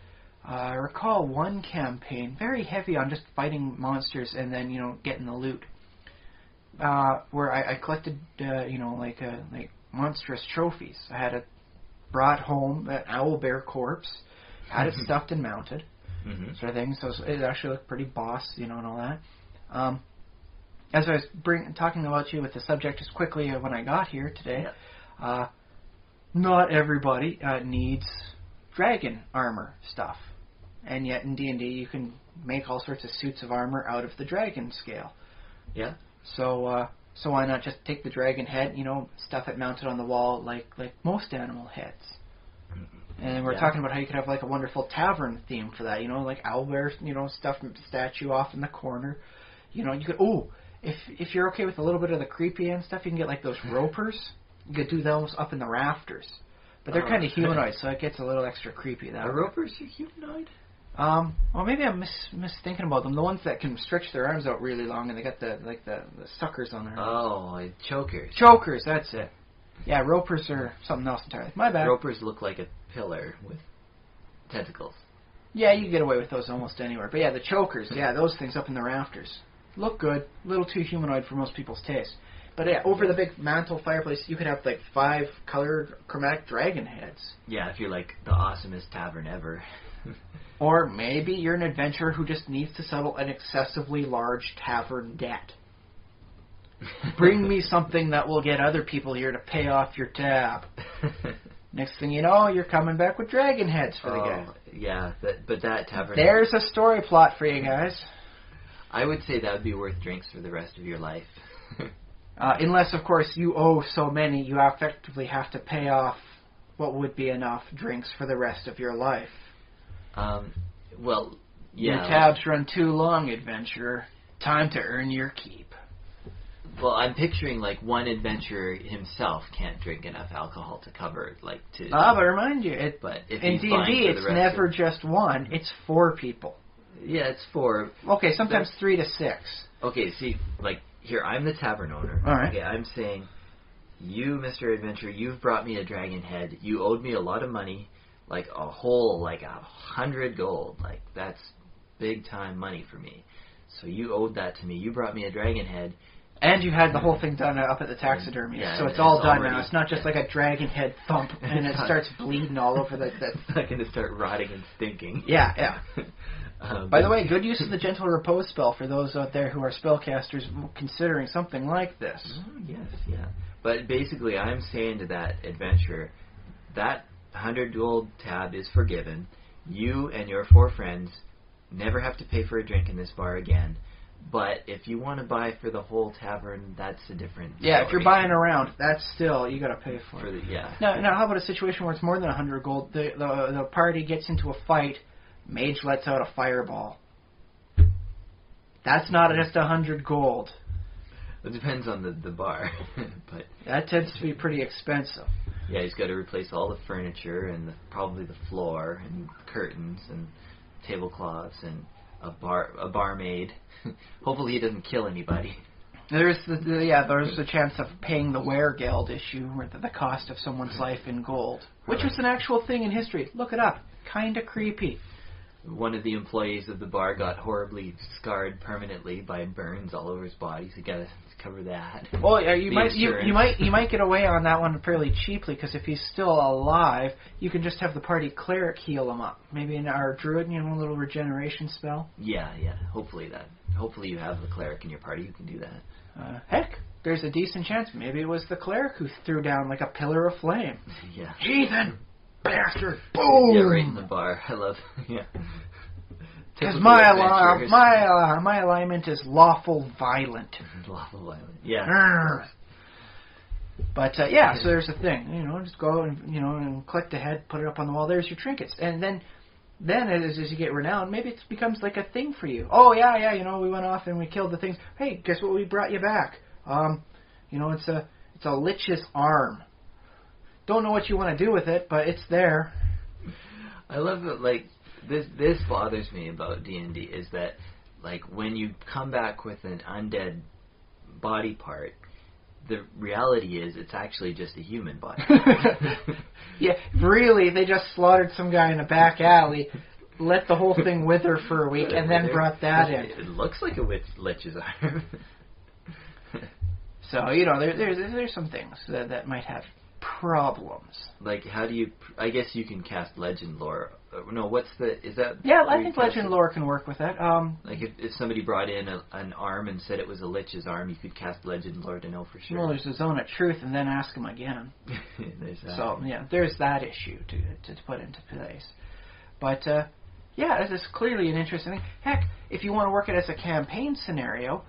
I recall one campaign, very heavy on just fighting monsters and then, getting the loot. Where I collected, like monstrous trophies. I had brought home an owlbear corpse, had it stuffed and mounted, sort of thing. So it actually looked pretty boss, and all that. As I was talking about you with the subject just quickly when I got here today, not everybody needs dragon armor stuff. And yet in D&D you can make all sorts of suits of armor out of the dragon scale. Yeah. So why not just take the dragon head, stuff it mounted on the wall like most animal heads. And we're talking about how you could have like a wonderful tavern theme for that, like owlbear, stuff statue off in the corner. You could if you're okay with a little bit of the creepy and stuff, you can get like those ropers. You could do those up in the rafters. But they're kind of humanoid, so it gets a little extra creepy that way. Are ropers humanoid? Well, maybe I'm misthinking about them. The ones that can stretch their arms out really long, and they got the suckers on their arms. Oh, like chokers. Chokers, that's it. Yeah, ropers are something else entirely. My bad. Ropers look like a pillar with tentacles. Yeah, you can get away with those almost anywhere. But yeah, the chokers, those things up in the rafters. Look good. A little too humanoid for most people's taste. But yeah, over the big mantle fireplace, you could have like 5 colored chromatic dragon heads. Yeah, if you're like the awesomest tavern ever. Or maybe you're an adventurer who just needs to settle an excessively large tavern debt. Bring me something that will get other people here to pay off your tab. Next thing you know, you're coming back with dragon heads for the guy. Yeah, but that tavern... There's a story plot for you guys. I would say that would be worth drinks for the rest of your life. Unless, of course, you owe so many, you effectively have to pay off what would be enough drinks for the rest of your life. Well, yeah. Your tabs run too long, adventurer. Time to earn your keep. Well, I'm picturing like one adventurer himself can't drink enough alcohol to cover to. But remind you, but if in D&D it's never just one; it's 4 people. Yeah, it's 4. Okay, sometimes 3 to 6. Okay, see, here I'm the tavern owner. All right. Okay, I'm saying, you, Mr. Adventurer, you've brought me a dragon head. You owed me a lot of money, like a whole 100 gold. That's big time money for me. So you owed that to me. You brought me a dragon head. And you had the whole thing done up at the taxidermy, so it's all done now. It's not just like a dragon head thump and it starts bleeding all over the... It's not going to start rotting and stinking. Yeah. By the way, good use of the Gentle Repose spell for those out there who are spellcasters considering something like this. Oh, yes, yeah. But basically, I'm saying to that adventurer, that 100 gold tab is forgiven. You and your 4 friends never have to pay for a drink in this bar again. But if you want to buy for the whole tavern, that's a different story. Yeah, if you're buying around, that's still, you got to pay for it. Yeah. Now, how about a situation where it's more than 100 gold? The party gets into a fight, mage lets out a fireball. That's not just 100 gold. It depends on the bar. But that tends to be pretty expensive. Yeah, he's got to replace all the furniture and probably the floor and curtains and tablecloths and a barmaid. Hopefully he doesn't kill anybody. There's the chance of paying the weregild issue, or the cost of someone's life in gold, which was an actual thing in history. Look it up. Kind of creepy. One of the employees of the bar got horribly scarred permanently by burns all over his body, so you got to cover that. Well, you might get away on that one fairly cheaply, because if he's still alive, you can just have the party cleric heal him up. Maybe our druid, a little regeneration spell. Yeah. Hopefully you have the cleric in your party who can do that. Heck, there's a decent chance maybe it was the cleric who threw down like a pillar of flame. Yeah. Heathen bastard! Boom! Yeah, right in the bar. I love. Yeah. Because my alignment is lawful violent. Lawful violent. Yeah. But so there's a thing. Just go and and collect a head, put it up on the wall. There's your trinkets, and then as you get renowned, maybe it becomes like a thing for you. Oh yeah. We went off and we killed the things. Hey, guess what? We brought you back. It's a lich's arm. Don't know what you want to do with it, but it's there. I love that. Like this bothers me about D&D is that when you come back with an undead body part, the reality is it's actually just a human body. Yeah, really, they just slaughtered some guy in a back alley, let the whole thing wither for a week, and then brought that in. It looks like a lich's arm. So there's some things that might have problems. Like, how do you? I guess you can cast legend lore. No, is that? Yeah, I think legend lore can work with that. Like if somebody brought in an arm and said it was a lich's arm, you could cast legend lore to know for sure. Well, there's a zone of truth, and then ask him again. There's that. So there's that issue to put into place. But this is clearly an interesting thing. Heck, if you want to work it as a campaign scenario,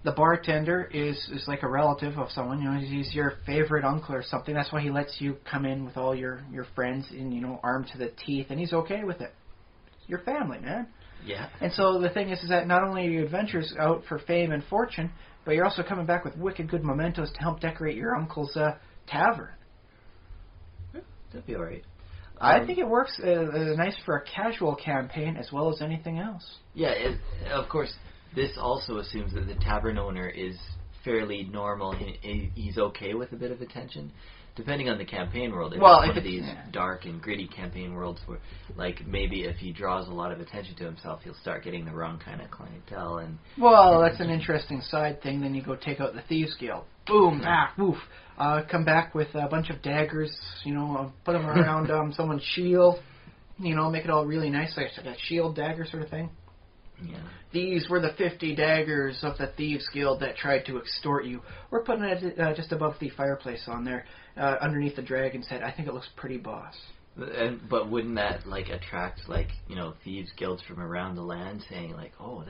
the bartender is like a relative of someone. He's your favorite uncle or something. That's why he lets you come in with all your friends and armed to the teeth, and he's okay with it. Your family, man. Yeah. And so the thing is that not only are your adventures out for fame and fortune, but you're also coming back with wicked good mementos to help decorate your uncle's tavern. That'd be alright. I think it works nice for a casual campaign as well as anything else. Yeah, of course. This also assumes that the tavern owner is fairly normal. He's okay with a bit of attention. Depending on the campaign world. If it's one of these dark and gritty campaign worlds where, maybe if he draws a lot of attention to himself, he'll start getting the wrong kind of clientele. Well, that's an interesting side thing. Then you go take out the Thieves Guild. Boom, woof. Come back with a bunch of daggers, put them around someone's shield, make it all really nice, like a shield dagger sort of thing. Yeah. These were the 50 daggers of the Thieves Guild that tried to extort you. We're putting it just above the fireplace on there, underneath the dragon's head. I think it looks pretty boss. But wouldn't that attract thieves guilds from around the land saying oh,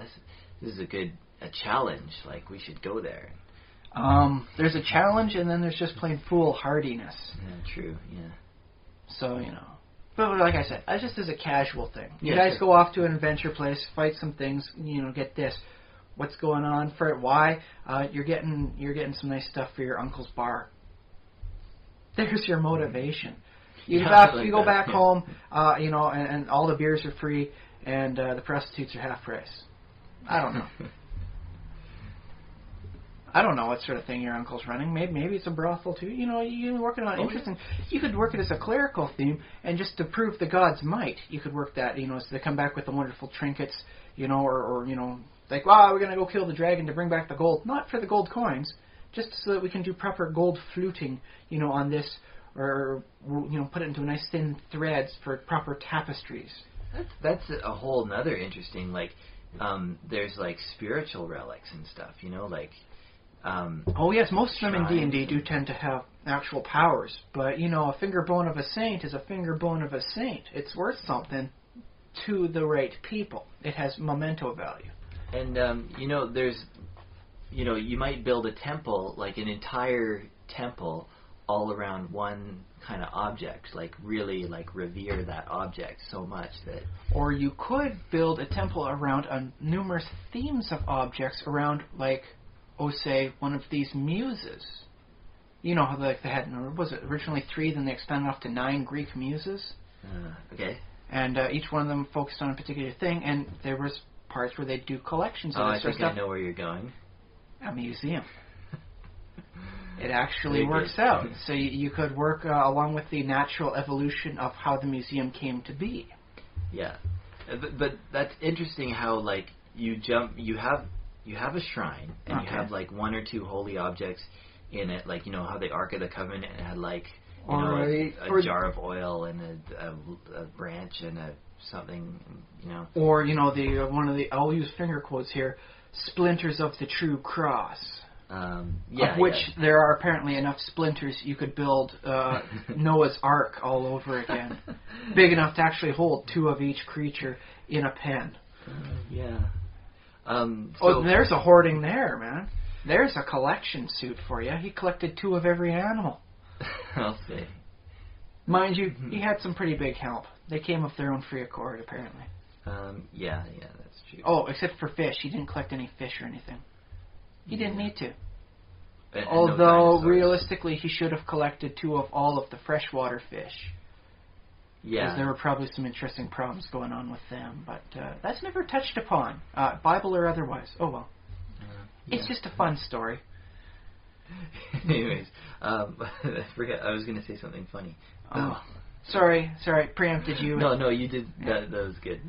this is a challenge, we should go there. There's a challenge, and then there's just plain foolhardiness. Yeah, true. Yeah. So But like I said, just as a casual thing. You guys go off to an adventure place, fight some things, get this. What's going on for it? Why? You're getting some nice stuff for your uncle's bar. There's your motivation. You go back home, and all the beers are free, and the prostitutes are half price. I don't know. I don't know what sort of thing your uncle's running. Maybe it's a brothel too. You're working on interesting. You could work it as a clerical theme, and just to prove the gods' might, you could work that. So they come back with the wonderful trinkets, or Like, we're going to go kill the dragon to bring back the gold. Not for the gold coins, just so that we can do proper gold fluting, on this, or, put it into nice thin threads for proper tapestries. That's a whole nother interesting, like, there's, like, spiritual relics and stuff, like... oh, yes, most of them in D&D do tend to have actual powers, but, a finger bone of a saint is a finger bone of a saint. It's worth something to the right people. It has memento value. And, there's, you might build a temple, like an entire temple, all around one kind of object, like really, like revere that object so much that... Or you could build a temple around numerous themes of objects around, like, say, one of these muses. How they had, was it originally 3, then they expanded off to 9 Greek muses? Okay. And each one of them focused on a particular thing, and there was parts where they'd do collections of this sort of stuff. I know where you're going. A museum. It actually works out. So you could work along with the natural evolution of how the museum came to be. Yeah. But that's interesting how, like, you have a shrine, and you have, like, 1 or 2 holy objects in it, like, how the Ark of the Covenant had, like, a jar of oil and a branch and something, Or, I'll use finger quotes here, splinters of the true cross. Of which there are apparently enough splinters you could build Noah's Ark all over again. Big enough to actually hold 2 of each creature in a pen. There's a hoarding there, man. There's a collection suit for you. He collected 2 of every animal. I'll see. Mind you, he had some pretty big help. They came of their own free accord, apparently. Yeah, that's true. Oh, except for fish. He didn't collect any fish or anything. He didn't need to. And although, realistically, he should have collected 2 of all of the freshwater fish. Yeah. Because there were probably some interesting problems going on with them. But that's never touched upon, Bible or otherwise. Oh, well. It's just a fun story. Anyways, I forget. I was going to say something funny. Sorry. Preempted you. No, you did. That was good.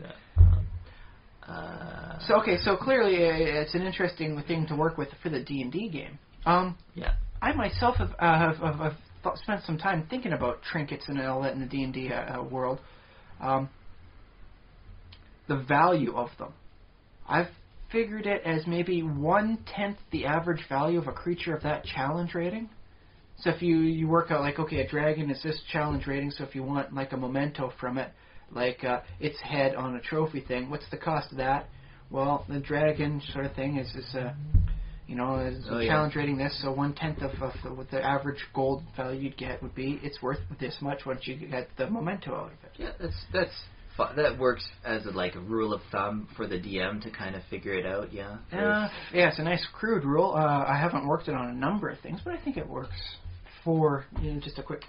So clearly it's an interesting thing to work with for the D&D game. I myself have spent some time thinking about trinkets and all that in the D&D world. The value of them. I've figured it as maybe 1/10 the average value of a creature of that challenge rating. So if you work out, like, okay, a dragon is this challenge rating, so if you want, like, a memento from it, like its head on a trophy thing, what's the cost of that? Well, the dragon sort of thing is challenge rating this, so 1/10 of what the average gold value you'd get would be. It's worth this much once you get the memento out of it. Yeah, that works as a rule of thumb for the DM to kind of figure it out. Yeah. It's a nice crude rule. I haven't worked it on a number of things, but I think it works for just a quick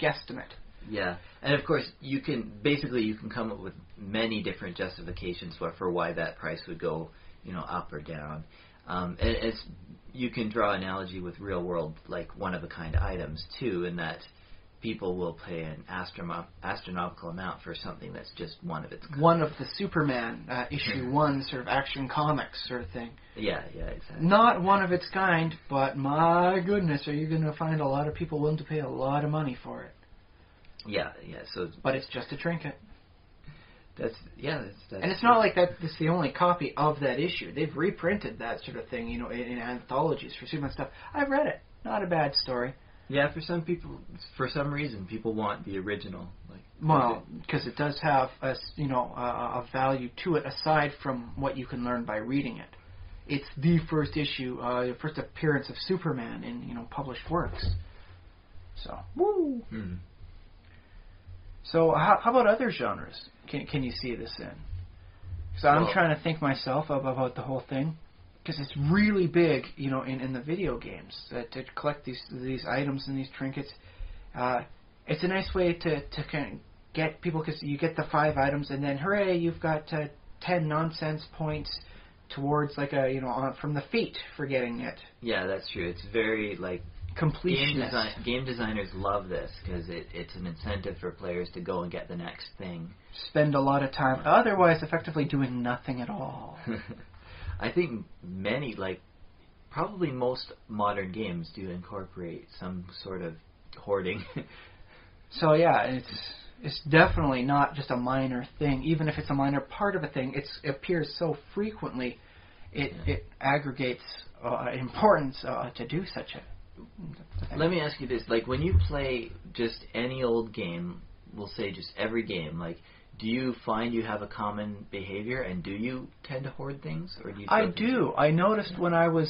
guesstimate. Yeah, and of course you can come up with many different justifications for why that price would go, up or down. You can draw an analogy with real world, like one of a kind items too, in that people will pay an astronomical amount for something that's just one of its kind. One of the Superman issue 1 sort of Action Comics sort of thing. Yeah, exactly. Not one of its kind, but my goodness, are you going to find a lot of people willing to pay a lot of money for it? Yeah. So, but it's just a trinket. That's and it's not like that's the only copy of that issue. They've reprinted that sort of thing, in anthologies for Superman stuff. I've read it. Not a bad story. Yeah, for some people, for some reason, people want the original. Because it does have a value to it aside from what you can learn by reading it. It's the first issue, the first appearance of Superman in published works. So, woo. Mm. So how about other genres? Can you see this in? So I'm trying to think myself about the whole thing. Because it's really big, in the video games to collect these items and these trinkets. It's a nice way to kind of get people, because you get the 5 items and then hooray, you've got 10 nonsense points towards from the feat for getting it. Yeah, that's true. It's very Completionist. Game designers love this because it's an incentive for players to go and get the next thing. Spend a lot of time, otherwise effectively doing nothing at all. I think many, probably most modern games do incorporate some sort of hoarding. So yeah, it's definitely not just a minor thing. Even if it's a minor part of a thing, it appears so frequently, it aggregates importance to do such a thing. Let me ask you this: when you play just any old game, we'll say just every game, do you find you have a common behavior, and do you tend to hoard things, or do you? I do. I noticed when I was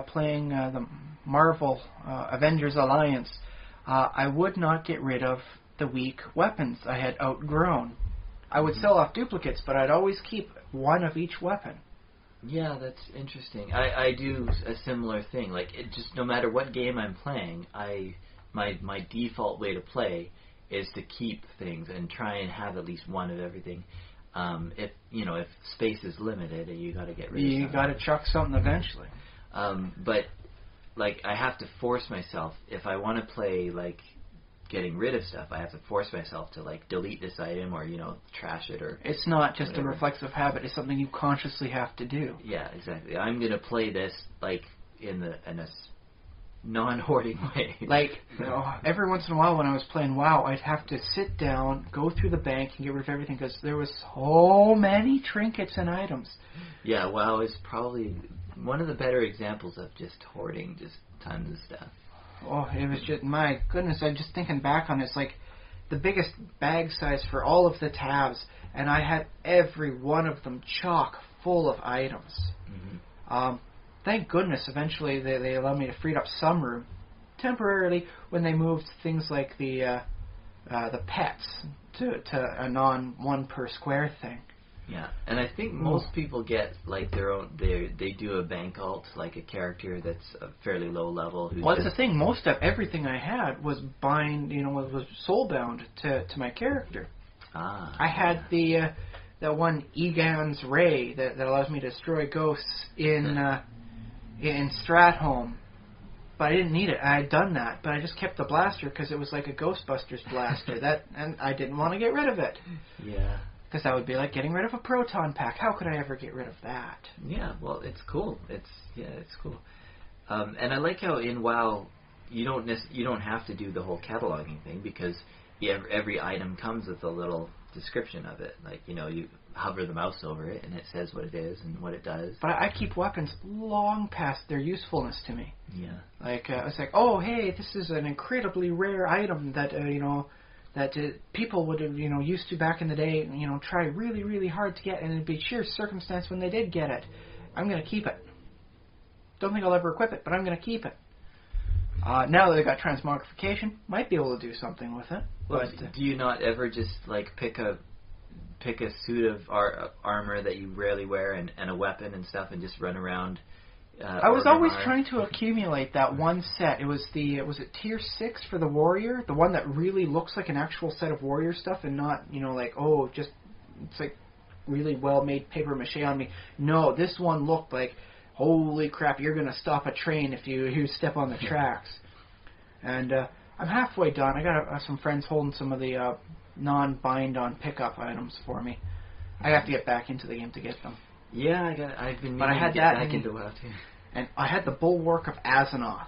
playing the Marvel Avengers Alliance, I would not get rid of the weak weapons I had outgrown. I would sell off duplicates, but I'd always keep one of each weapon. Yeah, that's interesting. I do a similar thing. It just no matter what game I'm playing, my default way to play is to keep things and try and have at least one of everything. If space is limited, you got to get rid of something. You got to chuck something eventually. But I have to force myself if I want to play getting rid of stuff. I have to force myself to delete this item or trash it or. It's not just whatever. a reflexive habit. It's something you consciously have to do. Yeah, exactly. I'm gonna play this in a non-hoarding way. Every once in a while when I was playing WoW, I'd have to sit down, go through the bank, and get rid of everything because there was so many trinkets and items. Yeah, WoW is probably one of the better examples of just hoarding, just tons of stuff. Oh, it was just, my goodness, I'm just thinking back on it, it's the biggest bag size for all of the tabs, and I had every one of them chock full of items. Mm-hmm. Thank goodness eventually they allowed me to free up some room temporarily when they moved things like the pets to a non-one per square thing. Yeah, and I think most people get their own. They do a bank alt, a character that's a fairly low level. Well, that's the thing. Most of everything I had was was soulbound to my character. Ah. I had the one Egan's Ray that allows me to destroy ghosts in Stratholme, but I didn't need it. I had done that, but I just kept the blaster because it was like a Ghostbusters blaster. And I didn't want to get rid of it. Yeah. Because that would be like getting rid of a proton pack. How could I ever get rid of that? Yeah, well, it's cool. It's cool. And I like how in WoW you don't have to do the whole cataloging thing because every item comes with a little description of it. You hover the mouse over it and it says what it is and what it does. But I keep weapons long past their usefulness to me. Yeah. It's oh hey, this is an incredibly rare item that that people would have, used to back in the day, try really, really hard to get, and it'd be sheer circumstance when they did get it. I'm going to keep it. Don't think I'll ever equip it, but I'm going to keep it. Now that they've got transmogrification, might be able to do something with it. Well, do you not ever just pick a suit of armor that you rarely wear and a weapon and stuff and just run around? I was always trying to accumulate that one set. It was was it tier 6 for the warrior? The one that really looks like an actual set of warrior stuff and not, just, it's really well-made paper mache on me. No, this one looked like, holy crap, you're going to stop a train if you step on the tracks. And I'm halfway done. I got some friends holding some of the non-bind-on pickup items for me. I have to get back into the game to get them. Yeah, I've been meaning to get back into WoW too. And I had the Bulwark of Azathoth.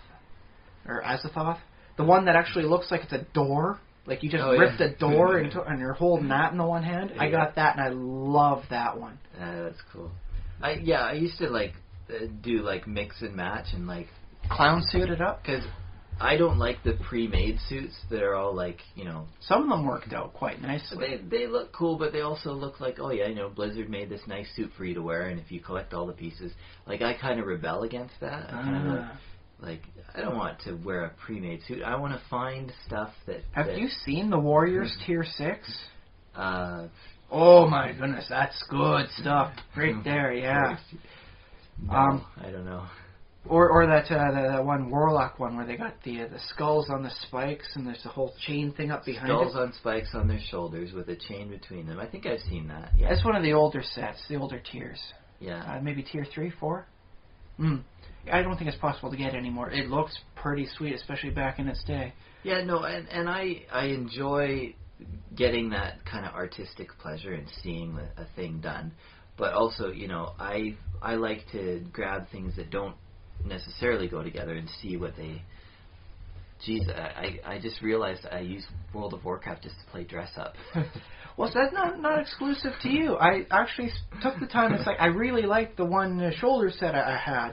Or Azathoth. The one that actually looks like it's a door. You just ripped a door and you're holding that in the one hand. Yeah. I got that and I love that one. That's cool. I used to do mix and match and clown suit it up. Because I don't like the pre-made suits that are all Some of them worked out quite nicely. They look cool, but they also look Blizzard made this nice suit for you to wear, and if you collect all the pieces, I kind of rebel against that. I don't want to wear a pre-made suit. I want to find stuff that. Have you seen the Warriors Tier 6? Oh my goodness, that's good stuff right there. Yeah. No, I don't know. Or that one Warlock one where they got the skulls on the spikes and there's a whole chain thing up behind Skulls on spikes on their shoulders with a chain between them. I think I've seen that. Yeah. That's one of the older sets, the older tiers. Yeah. Maybe tier 3, 4. I don't think it's possible to get anymore. It looks pretty sweet, especially back in its day. Yeah, no, and I enjoy getting that kind of artistic pleasure in seeing a thing done. But also, I like to grab things that don't necessarily go together and see what they... Geez, I just realized I use World of Warcraft just to play dress up. Well, so that's not exclusive to you. I actually took the time. It's like I really liked the one shoulder set I had.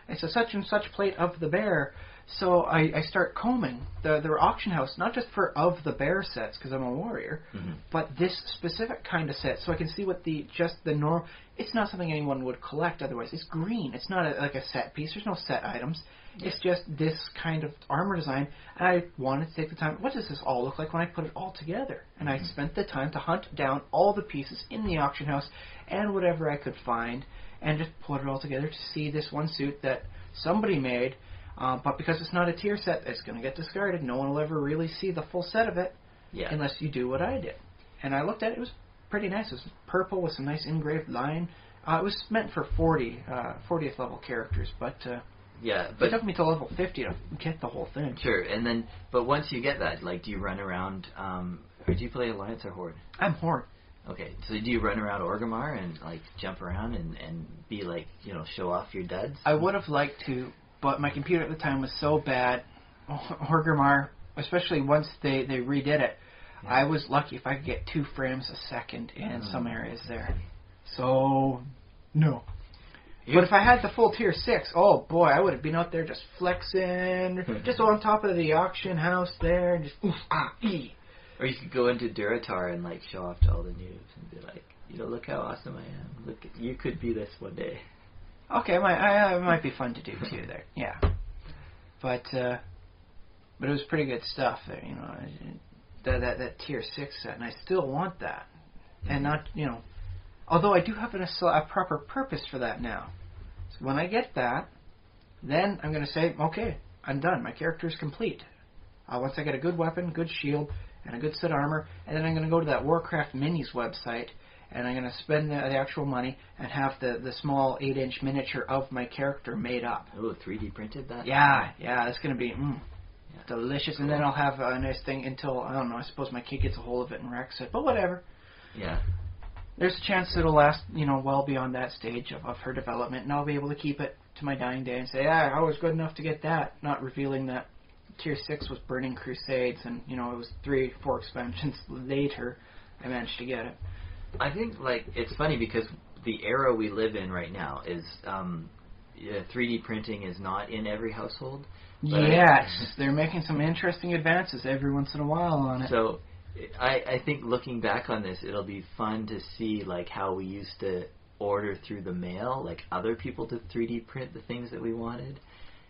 It's a such and such plate of the bear. So I start combing the auction house, not just for of the bear sets because I'm a warrior, but this specific kind of set, so I can see what the norm. It's not something anyone would collect otherwise. It's green. It's not like a set piece. There's no set items. Yeah. It's just this kind of armor design, and I wanted to take the time. What does this all look like when I put it all together? And I spent the time to hunt down all the pieces in the auction house and whatever I could find, and just put it all together to see this one suit that somebody made. But because it's not a tier set, it's going to get discarded. No one will ever really see the full set of it unless you do what I did. And I looked at it. It was pretty nice. It was purple with some nice engraved line. It was meant for 40th level characters, but it took me to level 50 to get the whole thing. Sure, but once you get that, do you run around, or do you play Alliance or Horde? I'm Horde. Okay, so do you run around Orgrimmar and, jump around and be, show off your duds? I would have liked to, but my computer at the time was so bad. Orgrimmar, especially once they redid it, I was lucky if I could get 2 frames a second in some areas there. So, no. But if I had the full tier 6, oh boy, I would have been out there just flexing, just on top of the auction house there, and just oof, ah, ee. Or you could go into Duratar and show off to all the noobs and be like, look how awesome I am. Look, you could be this one day. Okay, it might be fun to do too there. Yeah, but it was pretty good stuff there. That tier 6 set, and I still want that, and not Although I do have a proper purpose for that now. So when I get that, then I'm going to say, okay, I'm done. My character is complete. Once I get a good weapon, good shield, and a good set of armor, and then I'm going to go to that Warcraft Minis website, and I'm going to spend the actual money and have the small 8-inch miniature of my character made up. Oh, 3D printed that? Yeah, it's going to be delicious. Cool. And then I'll have a nice thing until, I don't know, I suppose my kid gets a hold of it and wrecks it, but whatever. Yeah. There's a chance it'll last, well beyond that stage of her development, and I'll be able to keep it to my dying day and say, I was good enough to get that, not revealing that Tier 6 was Burning Crusades, and, it was 3-4 expansions later I managed to get it. I think, it's funny because the era we live in right now is 3D printing is not in every household. Yes, they're making some interesting advances every once in a while on it. So I think looking back on this, it'll be fun to see how we used to order through the mail, other people to 3D print the things that we wanted.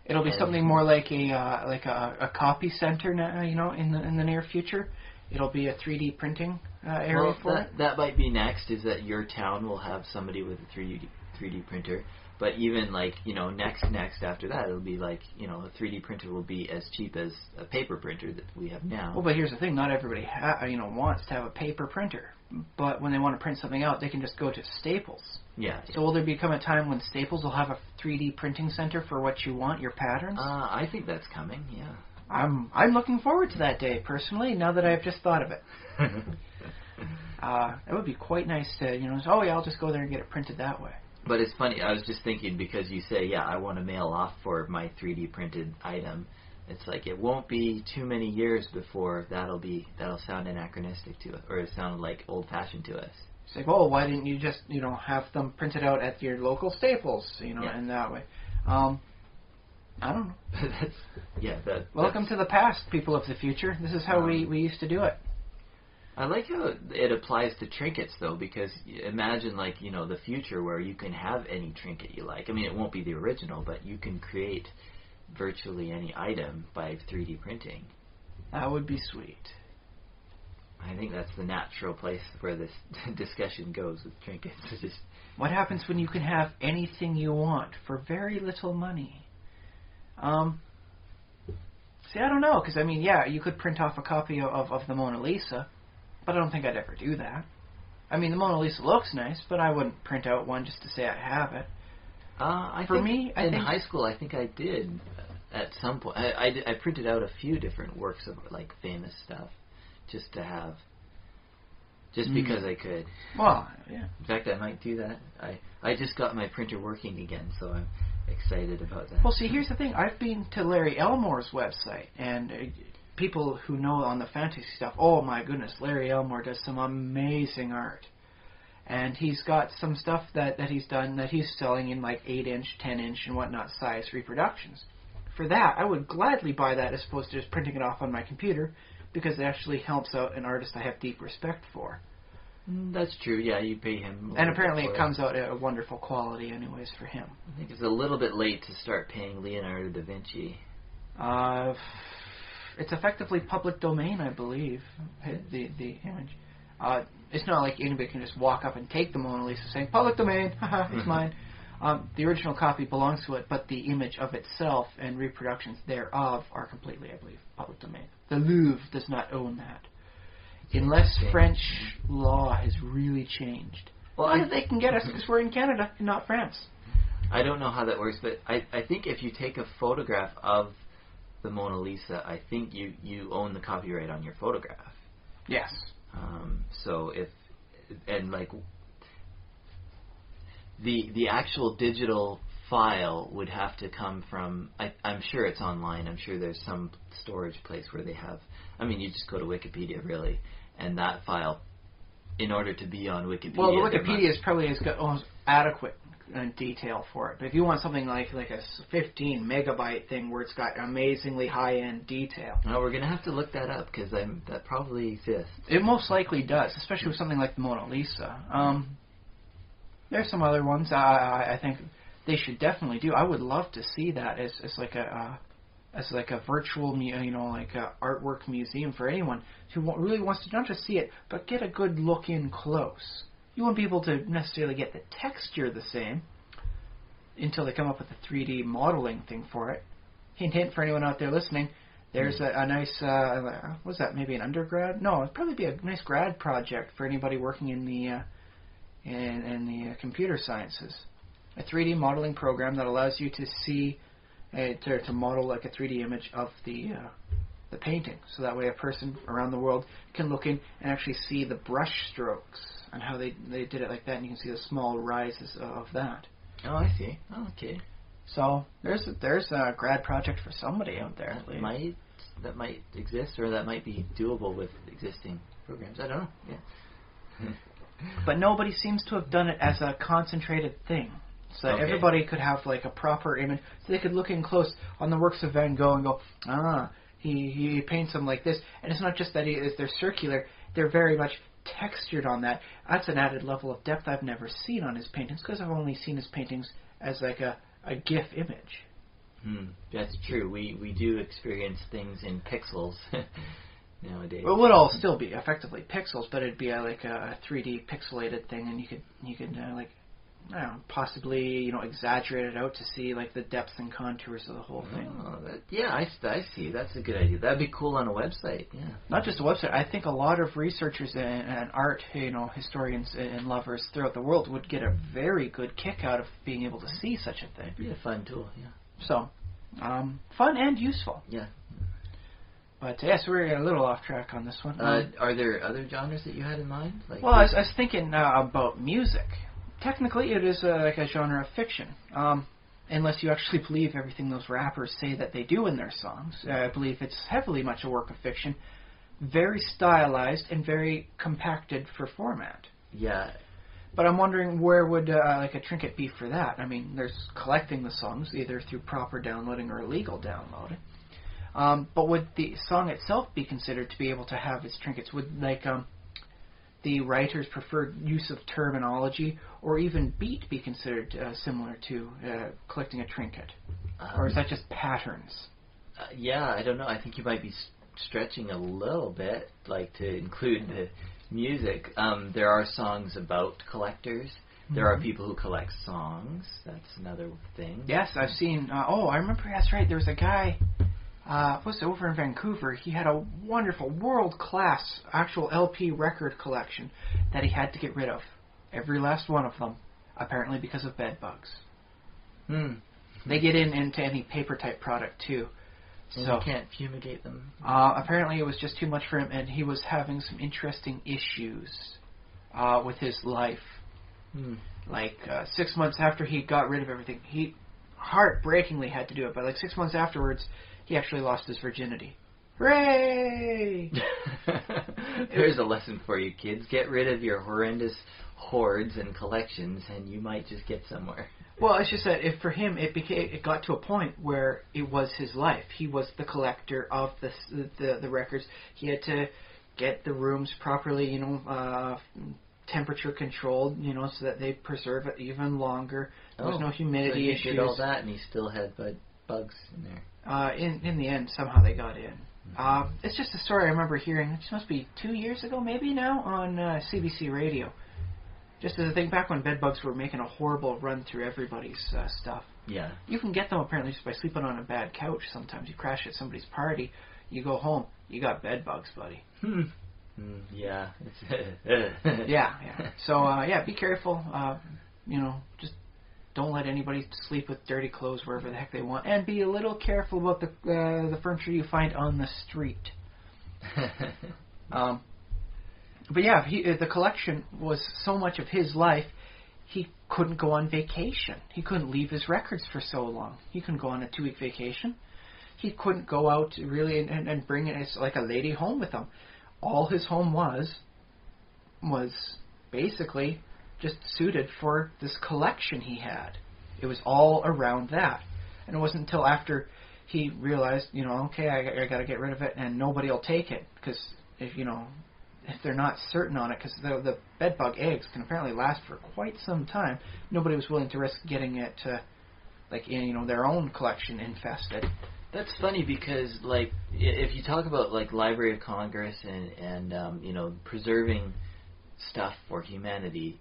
It'll be something more like a copy center now, in the near future. It'll be a 3D printing area for it. That might be next. Is that your town will have somebody with a 3D printer. But even next after that, it'll be a 3D printer will be as cheap as a paper printer that we have now. Well, but here's the thing: not everybody wants to have a paper printer. But when they want to print something out, they can just go to Staples. Yeah. So will there become a time when Staples will have a 3D printing center for what you want, your patterns? I think that's coming. Yeah. I'm looking forward to that day personally. Now that I've just thought of it. It would be quite nice to I'll just go there and get it printed that way. But it's funny, I was just thinking, because you say, I want to mail off for my 3D printed item. It's it won't be too many years before that'll sound anachronistic to us, or it sound old-fashioned to us. It's why didn't you just, have them printed out at your local Staples, in that way? I don't know. Welcome to the past, people of the future. This is how we used to do it. I like how it applies to trinkets, though, because imagine, the future where you can have any trinket you like. I mean, it won't be the original, but you can create virtually any item by 3D printing. That would be sweet. I think that's the natural place where this discussion goes with trinkets. What happens when you can have anything you want for very little money? See, I don't know, because, you could print off a copy of the Mona Lisa, but I don't think I'd ever do that. The Mona Lisa looks nice, but I wouldn't print out one just to say I have it. In high school, I think I did at some point. I printed out a few different works of like famous stuff just to have, just because I could. Well, yeah. In fact, I might do that. I just got my printer working again, so I'm excited about that. Well, see, here's the thing. I've been to Larry Elmore's website, and people who know on the fantasy stuff, oh my goodness, Larry Elmore does some amazing art. And he's got some stuff that he's done that he's selling in like 8-inch, 10-inch, and whatnot size reproductions. For that, I would gladly buy that as opposed to just printing it off on my computer, because it actually helps out an artist I have deep respect for. That's true, yeah, you pay him. And apparently it comes out at a wonderful quality anyways for him. I think it's a little bit late to start paying Leonardo da Vinci. It's effectively public domain, I believe, the image. It's not like anybody can just walk up and take the Mona Lisa saying, public domain, haha, it's mine. The original copy belongs to it, but the image of itself and reproductions thereof are completely, I believe, public domain. The Louvre does not own that. Unless French law has really changed. Well, they can get us because we're in Canada and not France. I don't know how that works, but I think if you take a photograph of the Mona Lisa, I think you own the copyright on your photograph. Yes. So the actual digital file would have to come from, I'm sure it's online, I'm sure there's some storage place where they have, you just go to Wikipedia really, and that file, in order to be on Wikipedia. Well, the Wikipedia has got almost adequate detail for it, but if you want something like a 15 megabyte thing where it's got amazingly high-end detail. Well, we're going to have to look that up, because that probably exists. It most likely does, especially with something like the Mona Lisa. There's some other ones I think they should definitely do. I would love to see that as like a virtual, artwork museum for anyone who really wants to not just see it, but get a good look in close. You won't be able to necessarily get the texture the same until they come up with a 3D modeling thing for it. Hint, hint for anyone out there listening. There's a nice, what's that, maybe an undergrad? No, it'd probably be a nice grad project for anybody working in the computer sciences. A 3D modeling program that allows you to see, to model like a 3D image of the painting. So that way a person around the world can look in and actually see the brush strokes and how they did it like that, and you can see the small rises of that. Oh, I see. Oh, okay. So there's a grad project for somebody out there. That might exist, or that might be doable with existing programs. I don't know. Yeah. But nobody seems to have done it as a concentrated thing. So everybody could have like a proper image. So they could look in close on the works of Van Gogh and go, he paints them like this. And it's not just that they're circular. They're very much textured on that. That's an added level of depth I've never seen on his paintings, because I've only seen his paintings as like a GIF image. That's true. We do experience things in pixels nowadays. Well, it would all still be effectively pixels, but it'd be like a 3D pixelated thing, and you could possibly exaggerate it out to see like the depth and contours of the whole thing. I see. That's a good idea. That'd be cool on a website. Yeah. Not just a website. I think a lot of researchers and art, historians and lovers throughout the world would get a very good kick out of being able to see such a thing. It'd be a fun tool. Yeah. So, fun and useful. Yeah. But yes, we're a little off track on this one. Are there other genres that you had in mind? I was thinking about music. Technically, it is like a genre of fiction, unless you actually believe everything those rappers say that they do in their songs. I believe it's heavily much a work of fiction, very stylized and very compacted for format. Yeah. But I'm wondering where would like a trinket be for that? I mean, there's collecting the songs either through proper downloading or illegal downloading. But would the song itself be considered to be able to have its trinkets? Would the writer's preferred use of terminology or even beat be considered similar to collecting a trinket? Or is that just patterns? I don't know. I think you might be stretching a little bit, like to include the music. There are songs about collectors. There are people who collect songs. That's another thing. Yes, I've seen... I remember, that's right, there was a guy... was over in Vancouver. He had a wonderful, world-class actual LP record collection that he had to get rid of. Every last one of them, apparently because of bed bugs. They get into any paper type product too. And so you can't fumigate them? Apparently it was just too much for him, and he was having some interesting issues with his life. Like 6 months after he got rid of everything, he heartbreakingly had to do it, but like 6 months afterwards, he actually lost his virginity. Hooray! There's a lesson for you, kids. Get rid of your horrendous hoards and collections, and you might just get somewhere. Well, it's just that for him, it got to a point where it was his life. He was the collector of the records. He had to get the rooms properly, temperature controlled, so that they preserve it even longer. There was no humidity issues. He did all that, and he still had bugs in there. In the end, somehow they got in. It's just a story I remember hearing. It must be 2 years ago, maybe now, on CBC Radio. Just as a thing, back when bedbugs were making a horrible run through everybody's stuff. Yeah. You can get them apparently just by sleeping on a bad couch. Sometimes you crash at somebody's party, you go home, you got bedbugs, buddy. Yeah. yeah. So be careful. Just don't let anybody sleep with dirty clothes wherever the heck they want, and be a little careful about the furniture you find on the street. But yeah, the collection was so much of his life, he couldn't go on vacation. He couldn't leave his records for so long. He couldn't go on a 2-week vacation. He couldn't go out really and bring it as like a lady home with him. All his home was basically just suited for this collection he had. It was all around that. And it wasn't until after he realized, okay, I got to get rid of it, and nobody will take it, because if they're not certain on it, because the bedbug eggs can apparently last for quite some time, nobody was willing to risk getting it their own collection infested. That's funny because, like, if you talk about, like, Library of Congress and preserving stuff for humanity,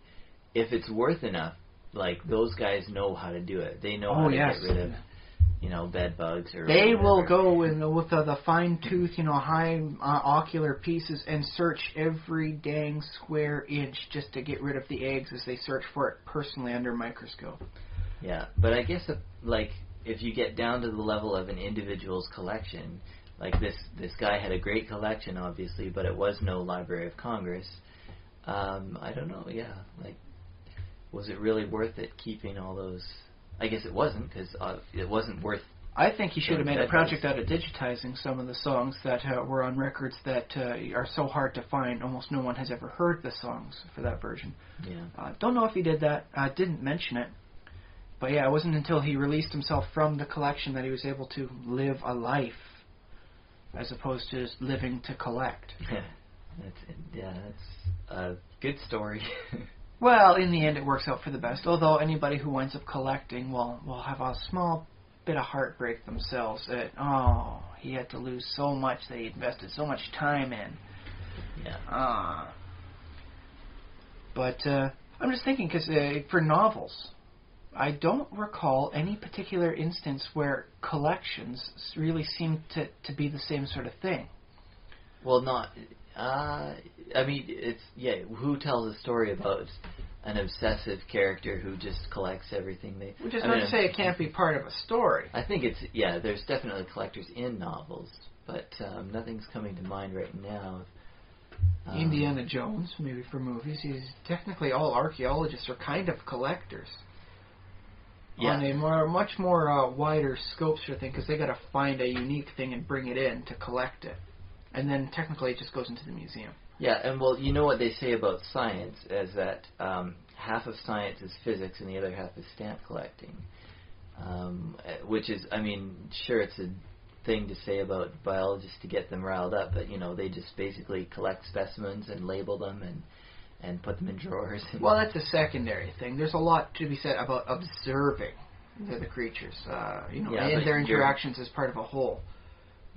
if it's worth enough, like, those guys know how to do it. They know how to get rid of bed bugs or they whatever. will go with the fine tooth, high ocular pieces and search every dang square inch just to get rid of the eggs as they search for it personally under a microscope. Yeah, but I guess if you get down to the level of an individual's collection, like this guy had a great collection, obviously, but it was no Library of Congress. I don't know. Yeah, like, was it really worth it keeping all those? I guess it wasn't, because it wasn't worth. I think he should have made a project out of digitizing some of the songs that were on records that are so hard to find. Almost no one has ever heard the songs for that version. Yeah. Don't know if he did that. Didn't mention it. But yeah, it wasn't until he released himself from the collection that he was able to live a life, as opposed to just living to collect. That's a good story. Well, in the end, it works out for the best. Although anybody who winds up collecting will have a small bit of heartbreak themselves. That he had to lose so much that he invested so much time in. Yeah. But I'm just thinking, because for novels, I don't recall any particular instance where collections really seem to be the same sort of thing. Well, not. Who tells a story about an obsessive character who just collects everything they... Which is not to say it can't be part of a story. I think there's definitely collectors in novels, but nothing's coming to mind right now. Indiana Jones, maybe for movies. Technically, all archaeologists are kind of collectors. Yeah. On a much more wider scope sort of thing, because they got to find a unique thing and bring it in to collect it. And then technically it just goes into the museum. Yeah, and well, you know what they say about science is that half of science is physics and the other half is stamp collecting. Which is, sure, it's a thing to say about biologists to get them riled up, but, they just basically collect specimens and label them and put them in drawers. Well, that's a secondary thing. There's a lot to be said about observing the creatures, and their interactions as part of a whole.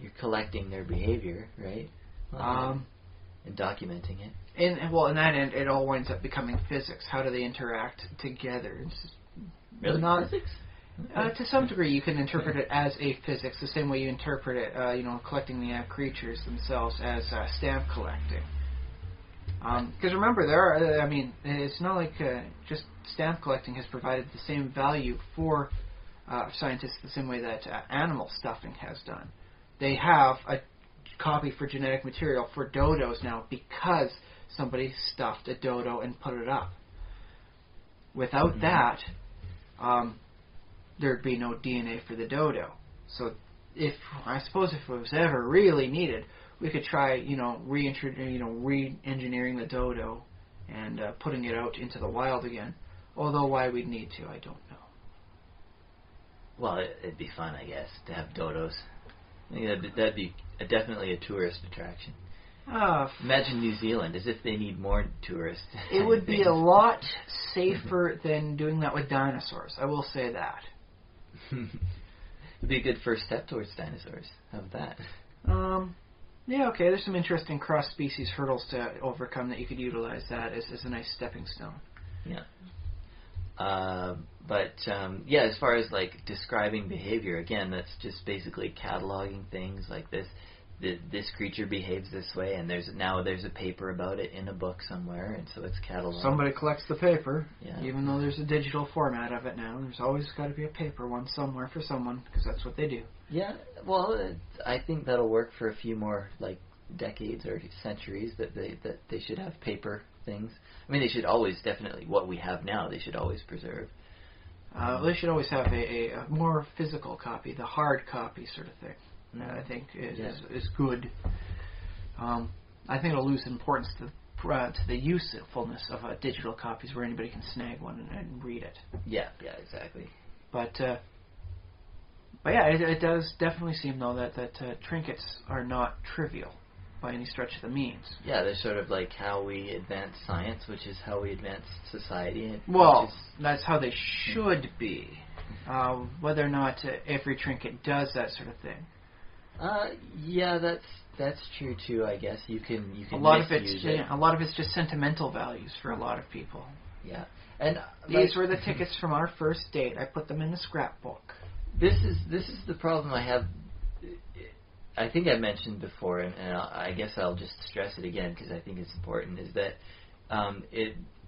You're collecting their behavior, right? And documenting it. And in that end, it all winds up becoming physics. How do they interact together? It's really? Not physics? To some degree, you can interpret it as a physics, the same way you interpret it, collecting the creatures themselves as stamp collecting. Because remember, it's not like just stamp collecting has provided the same value for scientists the same way that animal stuffing has done. They have a copy for genetic material for dodos now because somebody stuffed a dodo and put it up. Without that, there'd be no DNA for the dodo. So I suppose if it was ever really needed, we could try, re-engineering the dodo and putting it out into the wild again. Although why we'd need to, I don't know. Well, it'd be fun, I guess, to have dodos. I think that'd be definitely a tourist attraction. Imagine New Zealand, as if they need more tourists. It would be a lot safer than doing that with dinosaurs. I will say that. It'd be a good first step towards dinosaurs. How about that? Yeah, okay. There's some interesting cross-species hurdles to overcome that you could utilize that as a nice stepping stone. Yeah. But as far as like describing behavior, again, that's just basically cataloging things like this. This creature behaves this way, and there's a paper about it in a book somewhere, and so it's cataloged. Somebody collects the paper, even though there's a digital format of it now. There's always got to be a paper one somewhere for someone, because that's what they do. Yeah, well, I think that'll work for a few more like decades or centuries. That they should have paper things. I mean, they should always definitely what we have now. They should always preserve. They should always have a more physical copy, the hard copy sort of thing. I think is good. I think it'll lose importance to the usefulness of digital copies where anybody can snag one and read it. Yeah, exactly. But it does definitely seem though that trinkets are not trivial by any stretch of the means. Yeah, they're sort of like how we advance science, which is how we advance society. Well, that's how they should be. Whether or not every trinket does that sort of thing. That's true too. I guess you can a lot of it's just sentimental values for a lot of people. Yeah, and these were the tickets from our first date. I put them in the scrapbook. This is the problem I have. I think I mentioned before, and I guess I'll just stress it again because I think it's important. Is that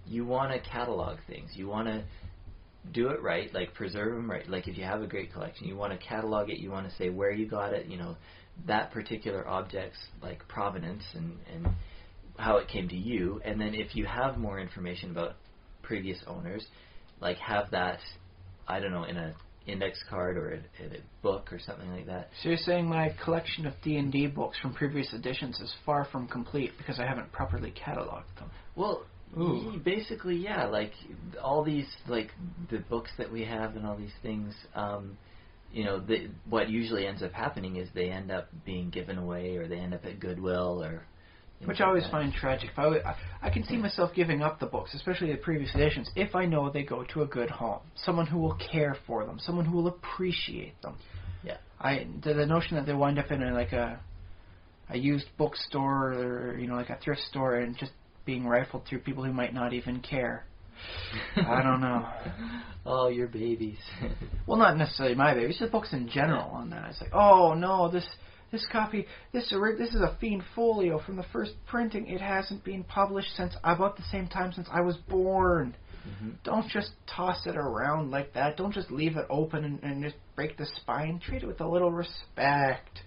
you want to catalog things. You want to do it right, like preserve them right. Like if you have a great collection, you want to catalog it. You want to say where you got it. That particular object's like provenance and how it came to you. And then if you have more information about previous owners, like have that, I don't know, in a index card or in a book or something like that. So you're saying my collection of D&D books from previous editions is far from complete because I haven't properly cataloged them. Well, basically, yeah, like all these, like the books that we have and all these things, what usually ends up happening is they end up being given away or they end up at Goodwill or... Which I always find tragic. I can see myself giving up the books, especially the previous editions, if I know they go to a good home, someone who will care for them, someone who will appreciate them. Yeah. The notion that they wind up in a used bookstore or like a thrift store and just being rifled through people who might not even care. I don't know. Oh, your babies. Well, not necessarily my babies, just books in general on that. It's like, oh no, this copy, this is a fiend folio from the first printing. It hasn't been published since about the same time since I was born. Mm-hmm. Don't just toss it around like that. Don't just leave it open and just break the spine. Treat it with a little respect.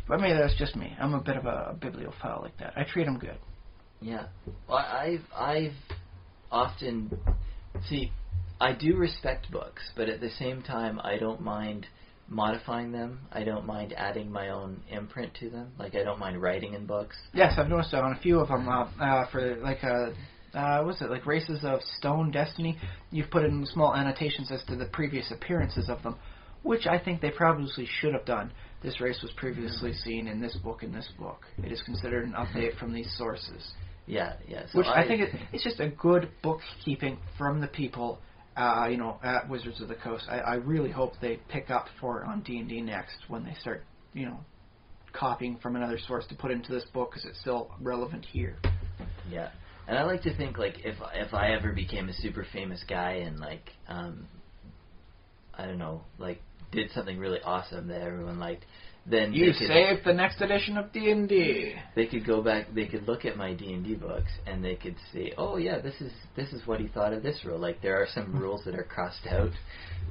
But maybe that's just me. I'm a bit of a bibliophile like that. I treat them good. Yeah. Well, I've often... See, I do respect books, but at the same time, I don't mind modifying them. I don't mind adding my own imprint to them. Like, I don't mind writing in books. Yes, I've noticed that on a few of them. For what's it, like Races of Stone Destiny, you've put in small annotations as to the previous appearances of them, which I think they probably should have done. This race was previously seen in this book, It is considered an update from these sources. Yeah. So which I think it's just a good bookkeeping from the people at Wizards of the Coast. I really hope they pick up on D&D next when they start, copying from another source to put into this book because it's still relevant here. Yeah, and I like to think like if I ever became a super famous guy and like I don't know, like did something really awesome that everyone liked, then you saved the next edition of D&D. They could go back. They could look at my D&D books and they could see, oh yeah, this is what he thought of this rule. Like there are some rules that are crossed out,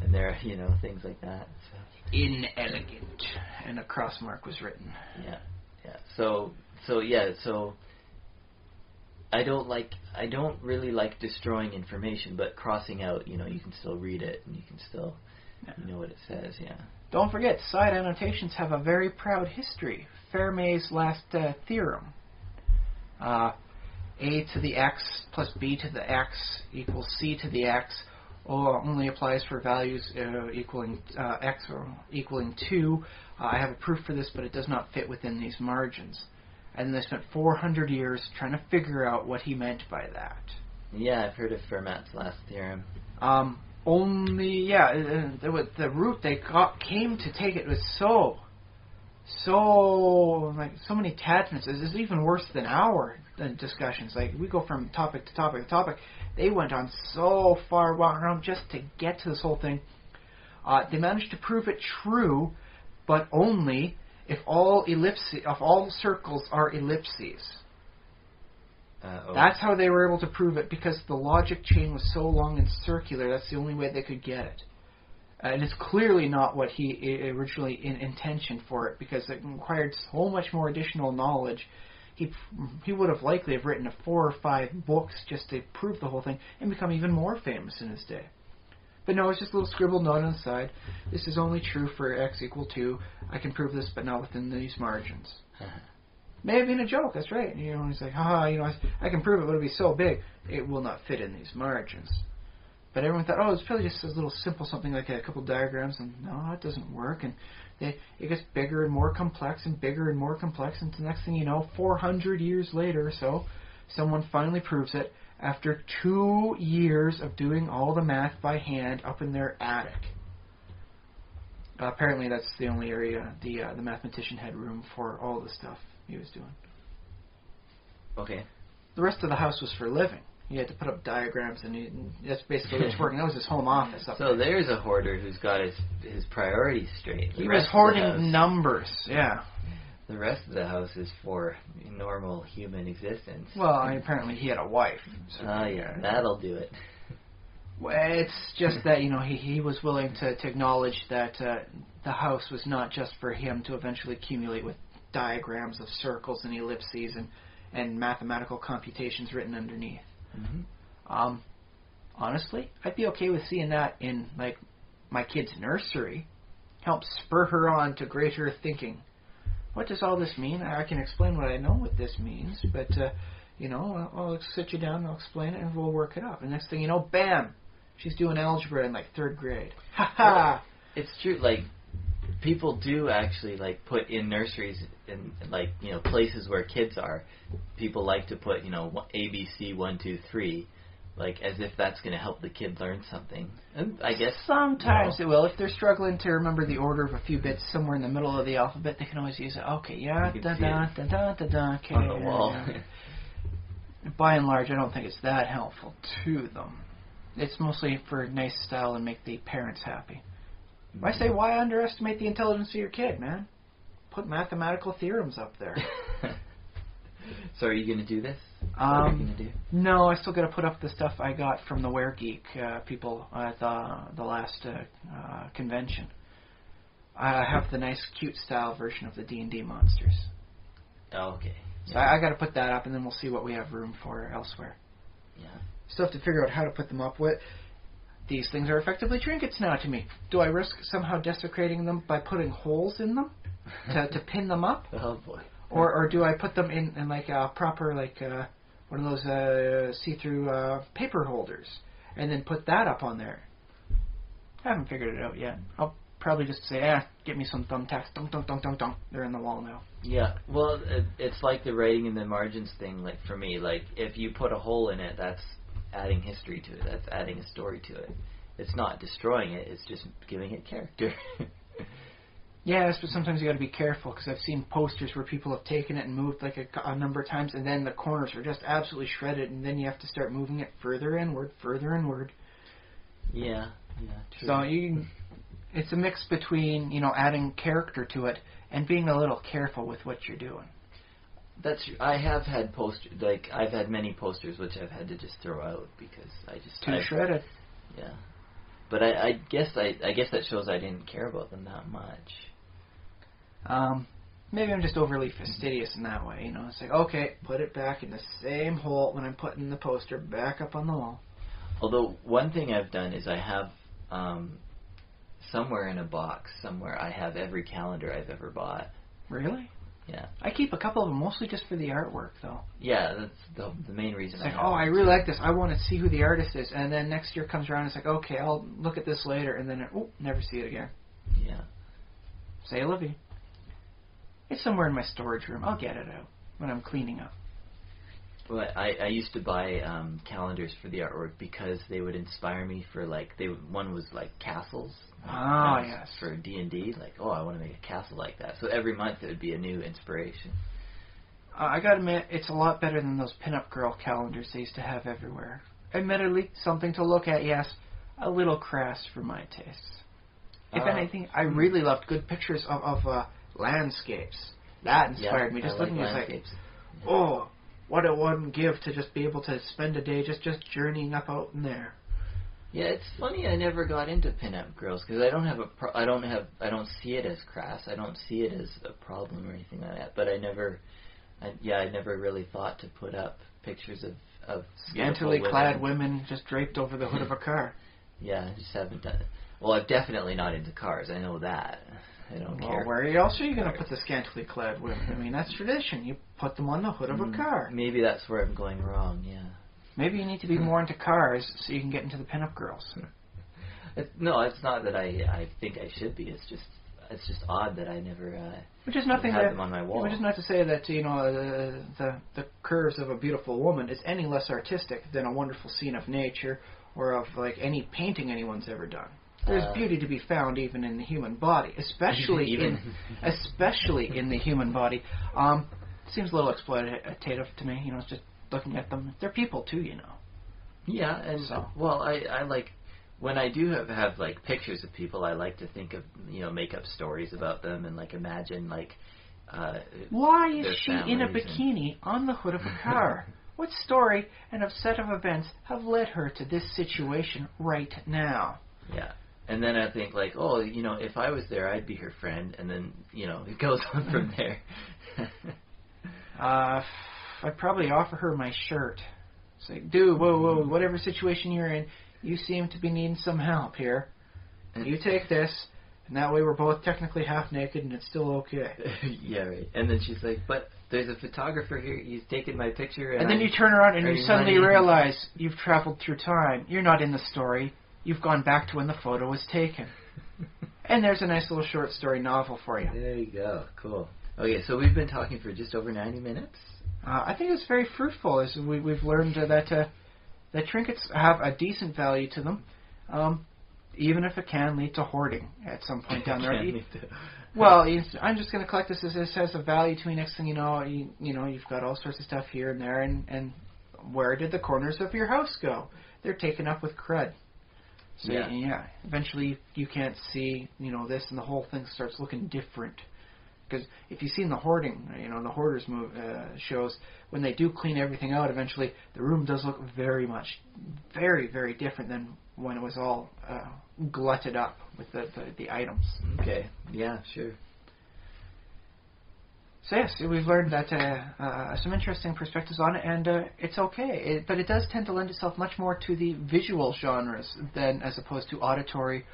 and there are things like that. So. Inelegant, and a cross mark was written. Yeah. So I don't really like destroying information, but crossing out, you can still read it and you can still know what it says. Yeah. Don't forget, side annotations have a very proud history. Fermat's last theorem. A to the x plus b to the x equals c to the x only applies for values equaling x or equaling 2. I have a proof for this, but it does not fit within these margins. And they spent 400 years trying to figure out what he meant by that. Yeah, I've heard of Fermat's last theorem. The route they came to take it was so many attachments. It's even worse than our discussions. Like, we go from topic to topic to topic. They went on so far around just to get to this whole thing. They managed to prove it true, but only if all circles are ellipses. That's how they were able to prove it, because the logic chain was so long and circular. That's the only way they could get it. And it's clearly not what he originally intentioned for it, because it required so much more additional knowledge. He would have likely have written 4 or 5 books just to prove the whole thing and become even more famous in his day. But no, it's just a little scribbled note on the side. This is only true for x equal 2. I can prove this, but not within these margins. May have been a joke, that's right. He's like, I can prove it, but it'll be so big, it will not fit in these margins. But everyone thought, it's probably just a little simple something like a couple diagrams, and no, it doesn't work. And it gets bigger and more complex and bigger and more complex, and the next thing you know, 400 years later or so, someone finally proves it after 2 years of doing all the math by hand up in their attic. Apparently that's the only area the mathematician had room for all the stuff he was doing. Okay. The rest of the house was for living. He had to put up diagrams, and that's basically what he was working. That was his home office up there. So there's a hoarder who's got his priorities straight. He was hoarding numbers, yeah. The rest of the house is for normal human existence. Well, apparently he had a wife. So yeah, that'll do it. Well, it's just that, he was willing to acknowledge that the house was not just for him to eventually accumulate with diagrams of circles and ellipses and mathematical computations written underneath. Mm-hmm. Honestly, I'd be okay with seeing that in, like, my kid's nursery. Help spur her on to greater thinking. What does all this mean? I can explain what I know what this means, but, I'll sit you down and I'll explain it and we'll work it out. And next thing you know, bam! She's doing algebra in, 3rd grade. Ha ha! It's true, people do actually, put in nurseries in, places where kids are. People like to put, ABC 1, 2, 3, as if that's going to help the kid learn something. And I guess sometimes it will. If they're struggling to remember the order of a few bits somewhere in the middle of the alphabet, they can always use it. Okay, yeah, da-da-da-da-da-da, okay. On the wall. By and large, I don't think it's that helpful to them. It's mostly for nice style and make the parents happy. I say, why underestimate the intelligence of your kid, man? Put mathematical theorems up there. So are you going to do this? What are you going to do? No, I still got to put up the stuff I got from the Were Geek people at the last convention. I have the nice, cute style version of the D&D monsters. Oh, okay. So I got to put that up, and then we'll see what we have room for elsewhere. Yeah. Still have to figure out how to put them up with. These things are effectively trinkets now to me. Do I risk somehow desecrating them by putting holes in them to pin them up? Oh boy. Or do I put them in a proper one of those see-through paper holders and then put that up on there? I haven't figured it out yet. I'll probably just say, get me some thumbtacks. Dunk, dunk, dunk, dunk, dunk. They're in the wall now. Yeah. Well, it's like the writing in the margins thing. For me, if you put a hole in it, that's adding history to it. That's adding a story to it. It's not destroying it. It's just giving it character. Yes, but sometimes you got to be careful, because I've seen posters where people have taken it and moved a number of times, and then the corners are just absolutely shredded, and then you have to start moving it further inward. Yeah, true. So It's a mix between, adding character to it and being a little careful with what you're doing. I have had I've had many posters which I've had to just throw out because Too shredded. Yeah. But I guess that shows I didn't care about them that much. Maybe I'm just overly fastidious in that way. It's like, okay, put it back in the same hole when I'm putting the poster back up on the wall. Although one thing I've done is I have somewhere in a box I have every calendar I've ever bought. Really? Yeah. I keep a couple of them mostly just for the artwork, though. Yeah, that's the main reason. It's like, I really like this. I want to see who the artist is, and then next year comes around, it's like, okay, I'll look at this later, and then never see it again. Yeah. Say la vie. It's somewhere in my storage room. I'll get it out when I'm cleaning up. Well, I used to buy calendars for the artwork because they would inspire me for one was like castles. Yes. For D&D, I want to make a castle like that. So every month it would be a new inspiration. I gotta admit, it's a lot better than those pinup girl calendars they used to have everywhere. Admittedly, something to look at, yes. A little crass for my tastes. If anything, I really loved good pictures of landscapes. That inspired me. Just looking at it, what it wouldn't give to just be able to spend a day just journeying up out in there. Yeah, it's funny I never got into pinup girls because I don't see it as crass. I don't see it as a problem or anything like that. But I never really thought to put up pictures of scantily clad women just draped over the hood of a car. Yeah, I just haven't done it. Well, I'm definitely not into cars. I know that. I don't care. Where else are you going to put the scantily clad women? I mean, that's tradition. You put them on the hood of a car. Maybe that's where I'm going wrong, yeah. Maybe you need to be more into cars so you can get into the pinup girls. No, it's not that I think I should be. It's just odd that I never had them on my wall. Which is not to say that the curves of a beautiful woman is any less artistic than a wonderful scene of nature or of any painting anyone's ever done. There's beauty to be found even in the human body, especially in the human body. Seems a little exploitative to me. It's just looking at them. They're people too, Yeah, and I like when I do have pictures of people. I like to think of make up stories about them and imagine why is she in a bikini on the hood of a car? What story and a set of events have led her to this situation right now? Yeah. And then I think if I was there, I'd be her friend, and then it goes on from there. I'd probably offer her my shirt. Say, dude, whoa, whatever situation you're in, you seem to be needing some help here. You take this, and that way we're both technically half naked, and it's still okay. Yeah, right. And then she's like, but there's a photographer here. He's taken my picture. And then you turn around and you suddenly realize you've traveled through time. You're not in the story. You've gone back to when the photo was taken. And there's a nice little short story novel for you. There you go. Cool. Okay, so we've been talking for just over 90 minutes. I think it's very fruitful. As we've learned that trinkets have a decent value to them, even if it can lead to hoarding at some point down the road. Well, I'm just going to collect this as this has a value to me. Next thing you know, you've got all sorts of stuff here and there, and where did the corners of your house go? They're taken up with crud. So yeah, eventually you can't see, this, and the whole thing starts looking different. Because if you've seen the Hoarding, the Hoarders shows, when they do clean everything out, eventually the room does look very much, very, very different than when it was all glutted up with the items. Okay, yeah, sure. So yes, we've learned that some interesting perspectives on it, and it's okay. But it does tend to lend itself much more to the visual genres than as opposed to auditory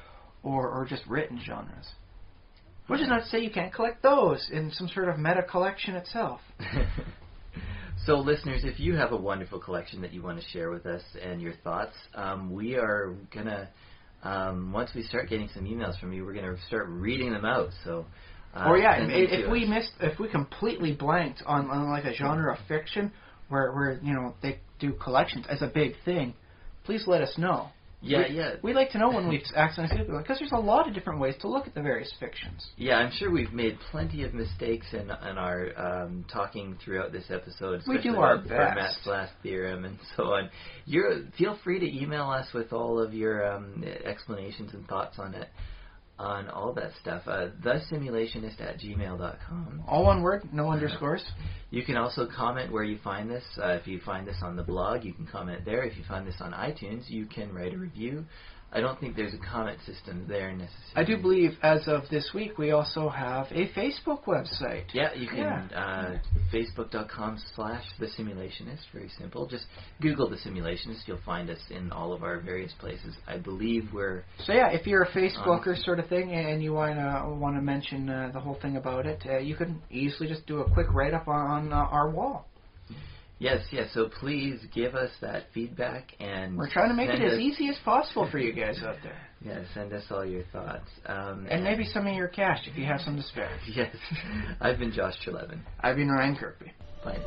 or just written genres. Which is not to say you can't collect those in some sort of meta collection itself. So listeners, if you have a wonderful collection that you want to share with us and your thoughts, we are going to, once we start getting some emails from you, we're going to start reading them out. So. If we completely blanked on like a genre of fiction where they do collections as a big thing, please let us know. We'd like to know when we've accidentally, because there's a lot of different ways to look at the various fictions. Yeah, I'm sure we've made plenty of mistakes in our talking throughout this episode. We do our best. Fermat's-theorem and so on. Feel free to email us with all of your explanations and thoughts on it. on all that stuff. thesimulationist@gmail.com. All one word, no underscores. You can also comment where you find this. If you find this on the blog, you can comment there. If you find this on iTunes, you can write a review. I don't think there's a comment system there necessarily. I do believe, as of this week, we also have a Facebook website. Yeah, you can, facebook.com/thesimulationist, very simple. Just Google The Simulationist, you'll find us in all of our various places. I believe we're... So yeah, if you're a Facebooker sort of thing, and you want to mention the whole thing about it, you can easily just do a quick write-up on our wall. Yes, so please give us that feedback, and we're trying to make it as easy as possible for you guys out there. Yeah, send us all your thoughts. And maybe some of your cash if you have some to spare. Yes. I've been Josh Trelevin. I've been Ryan Kirkby. Bye.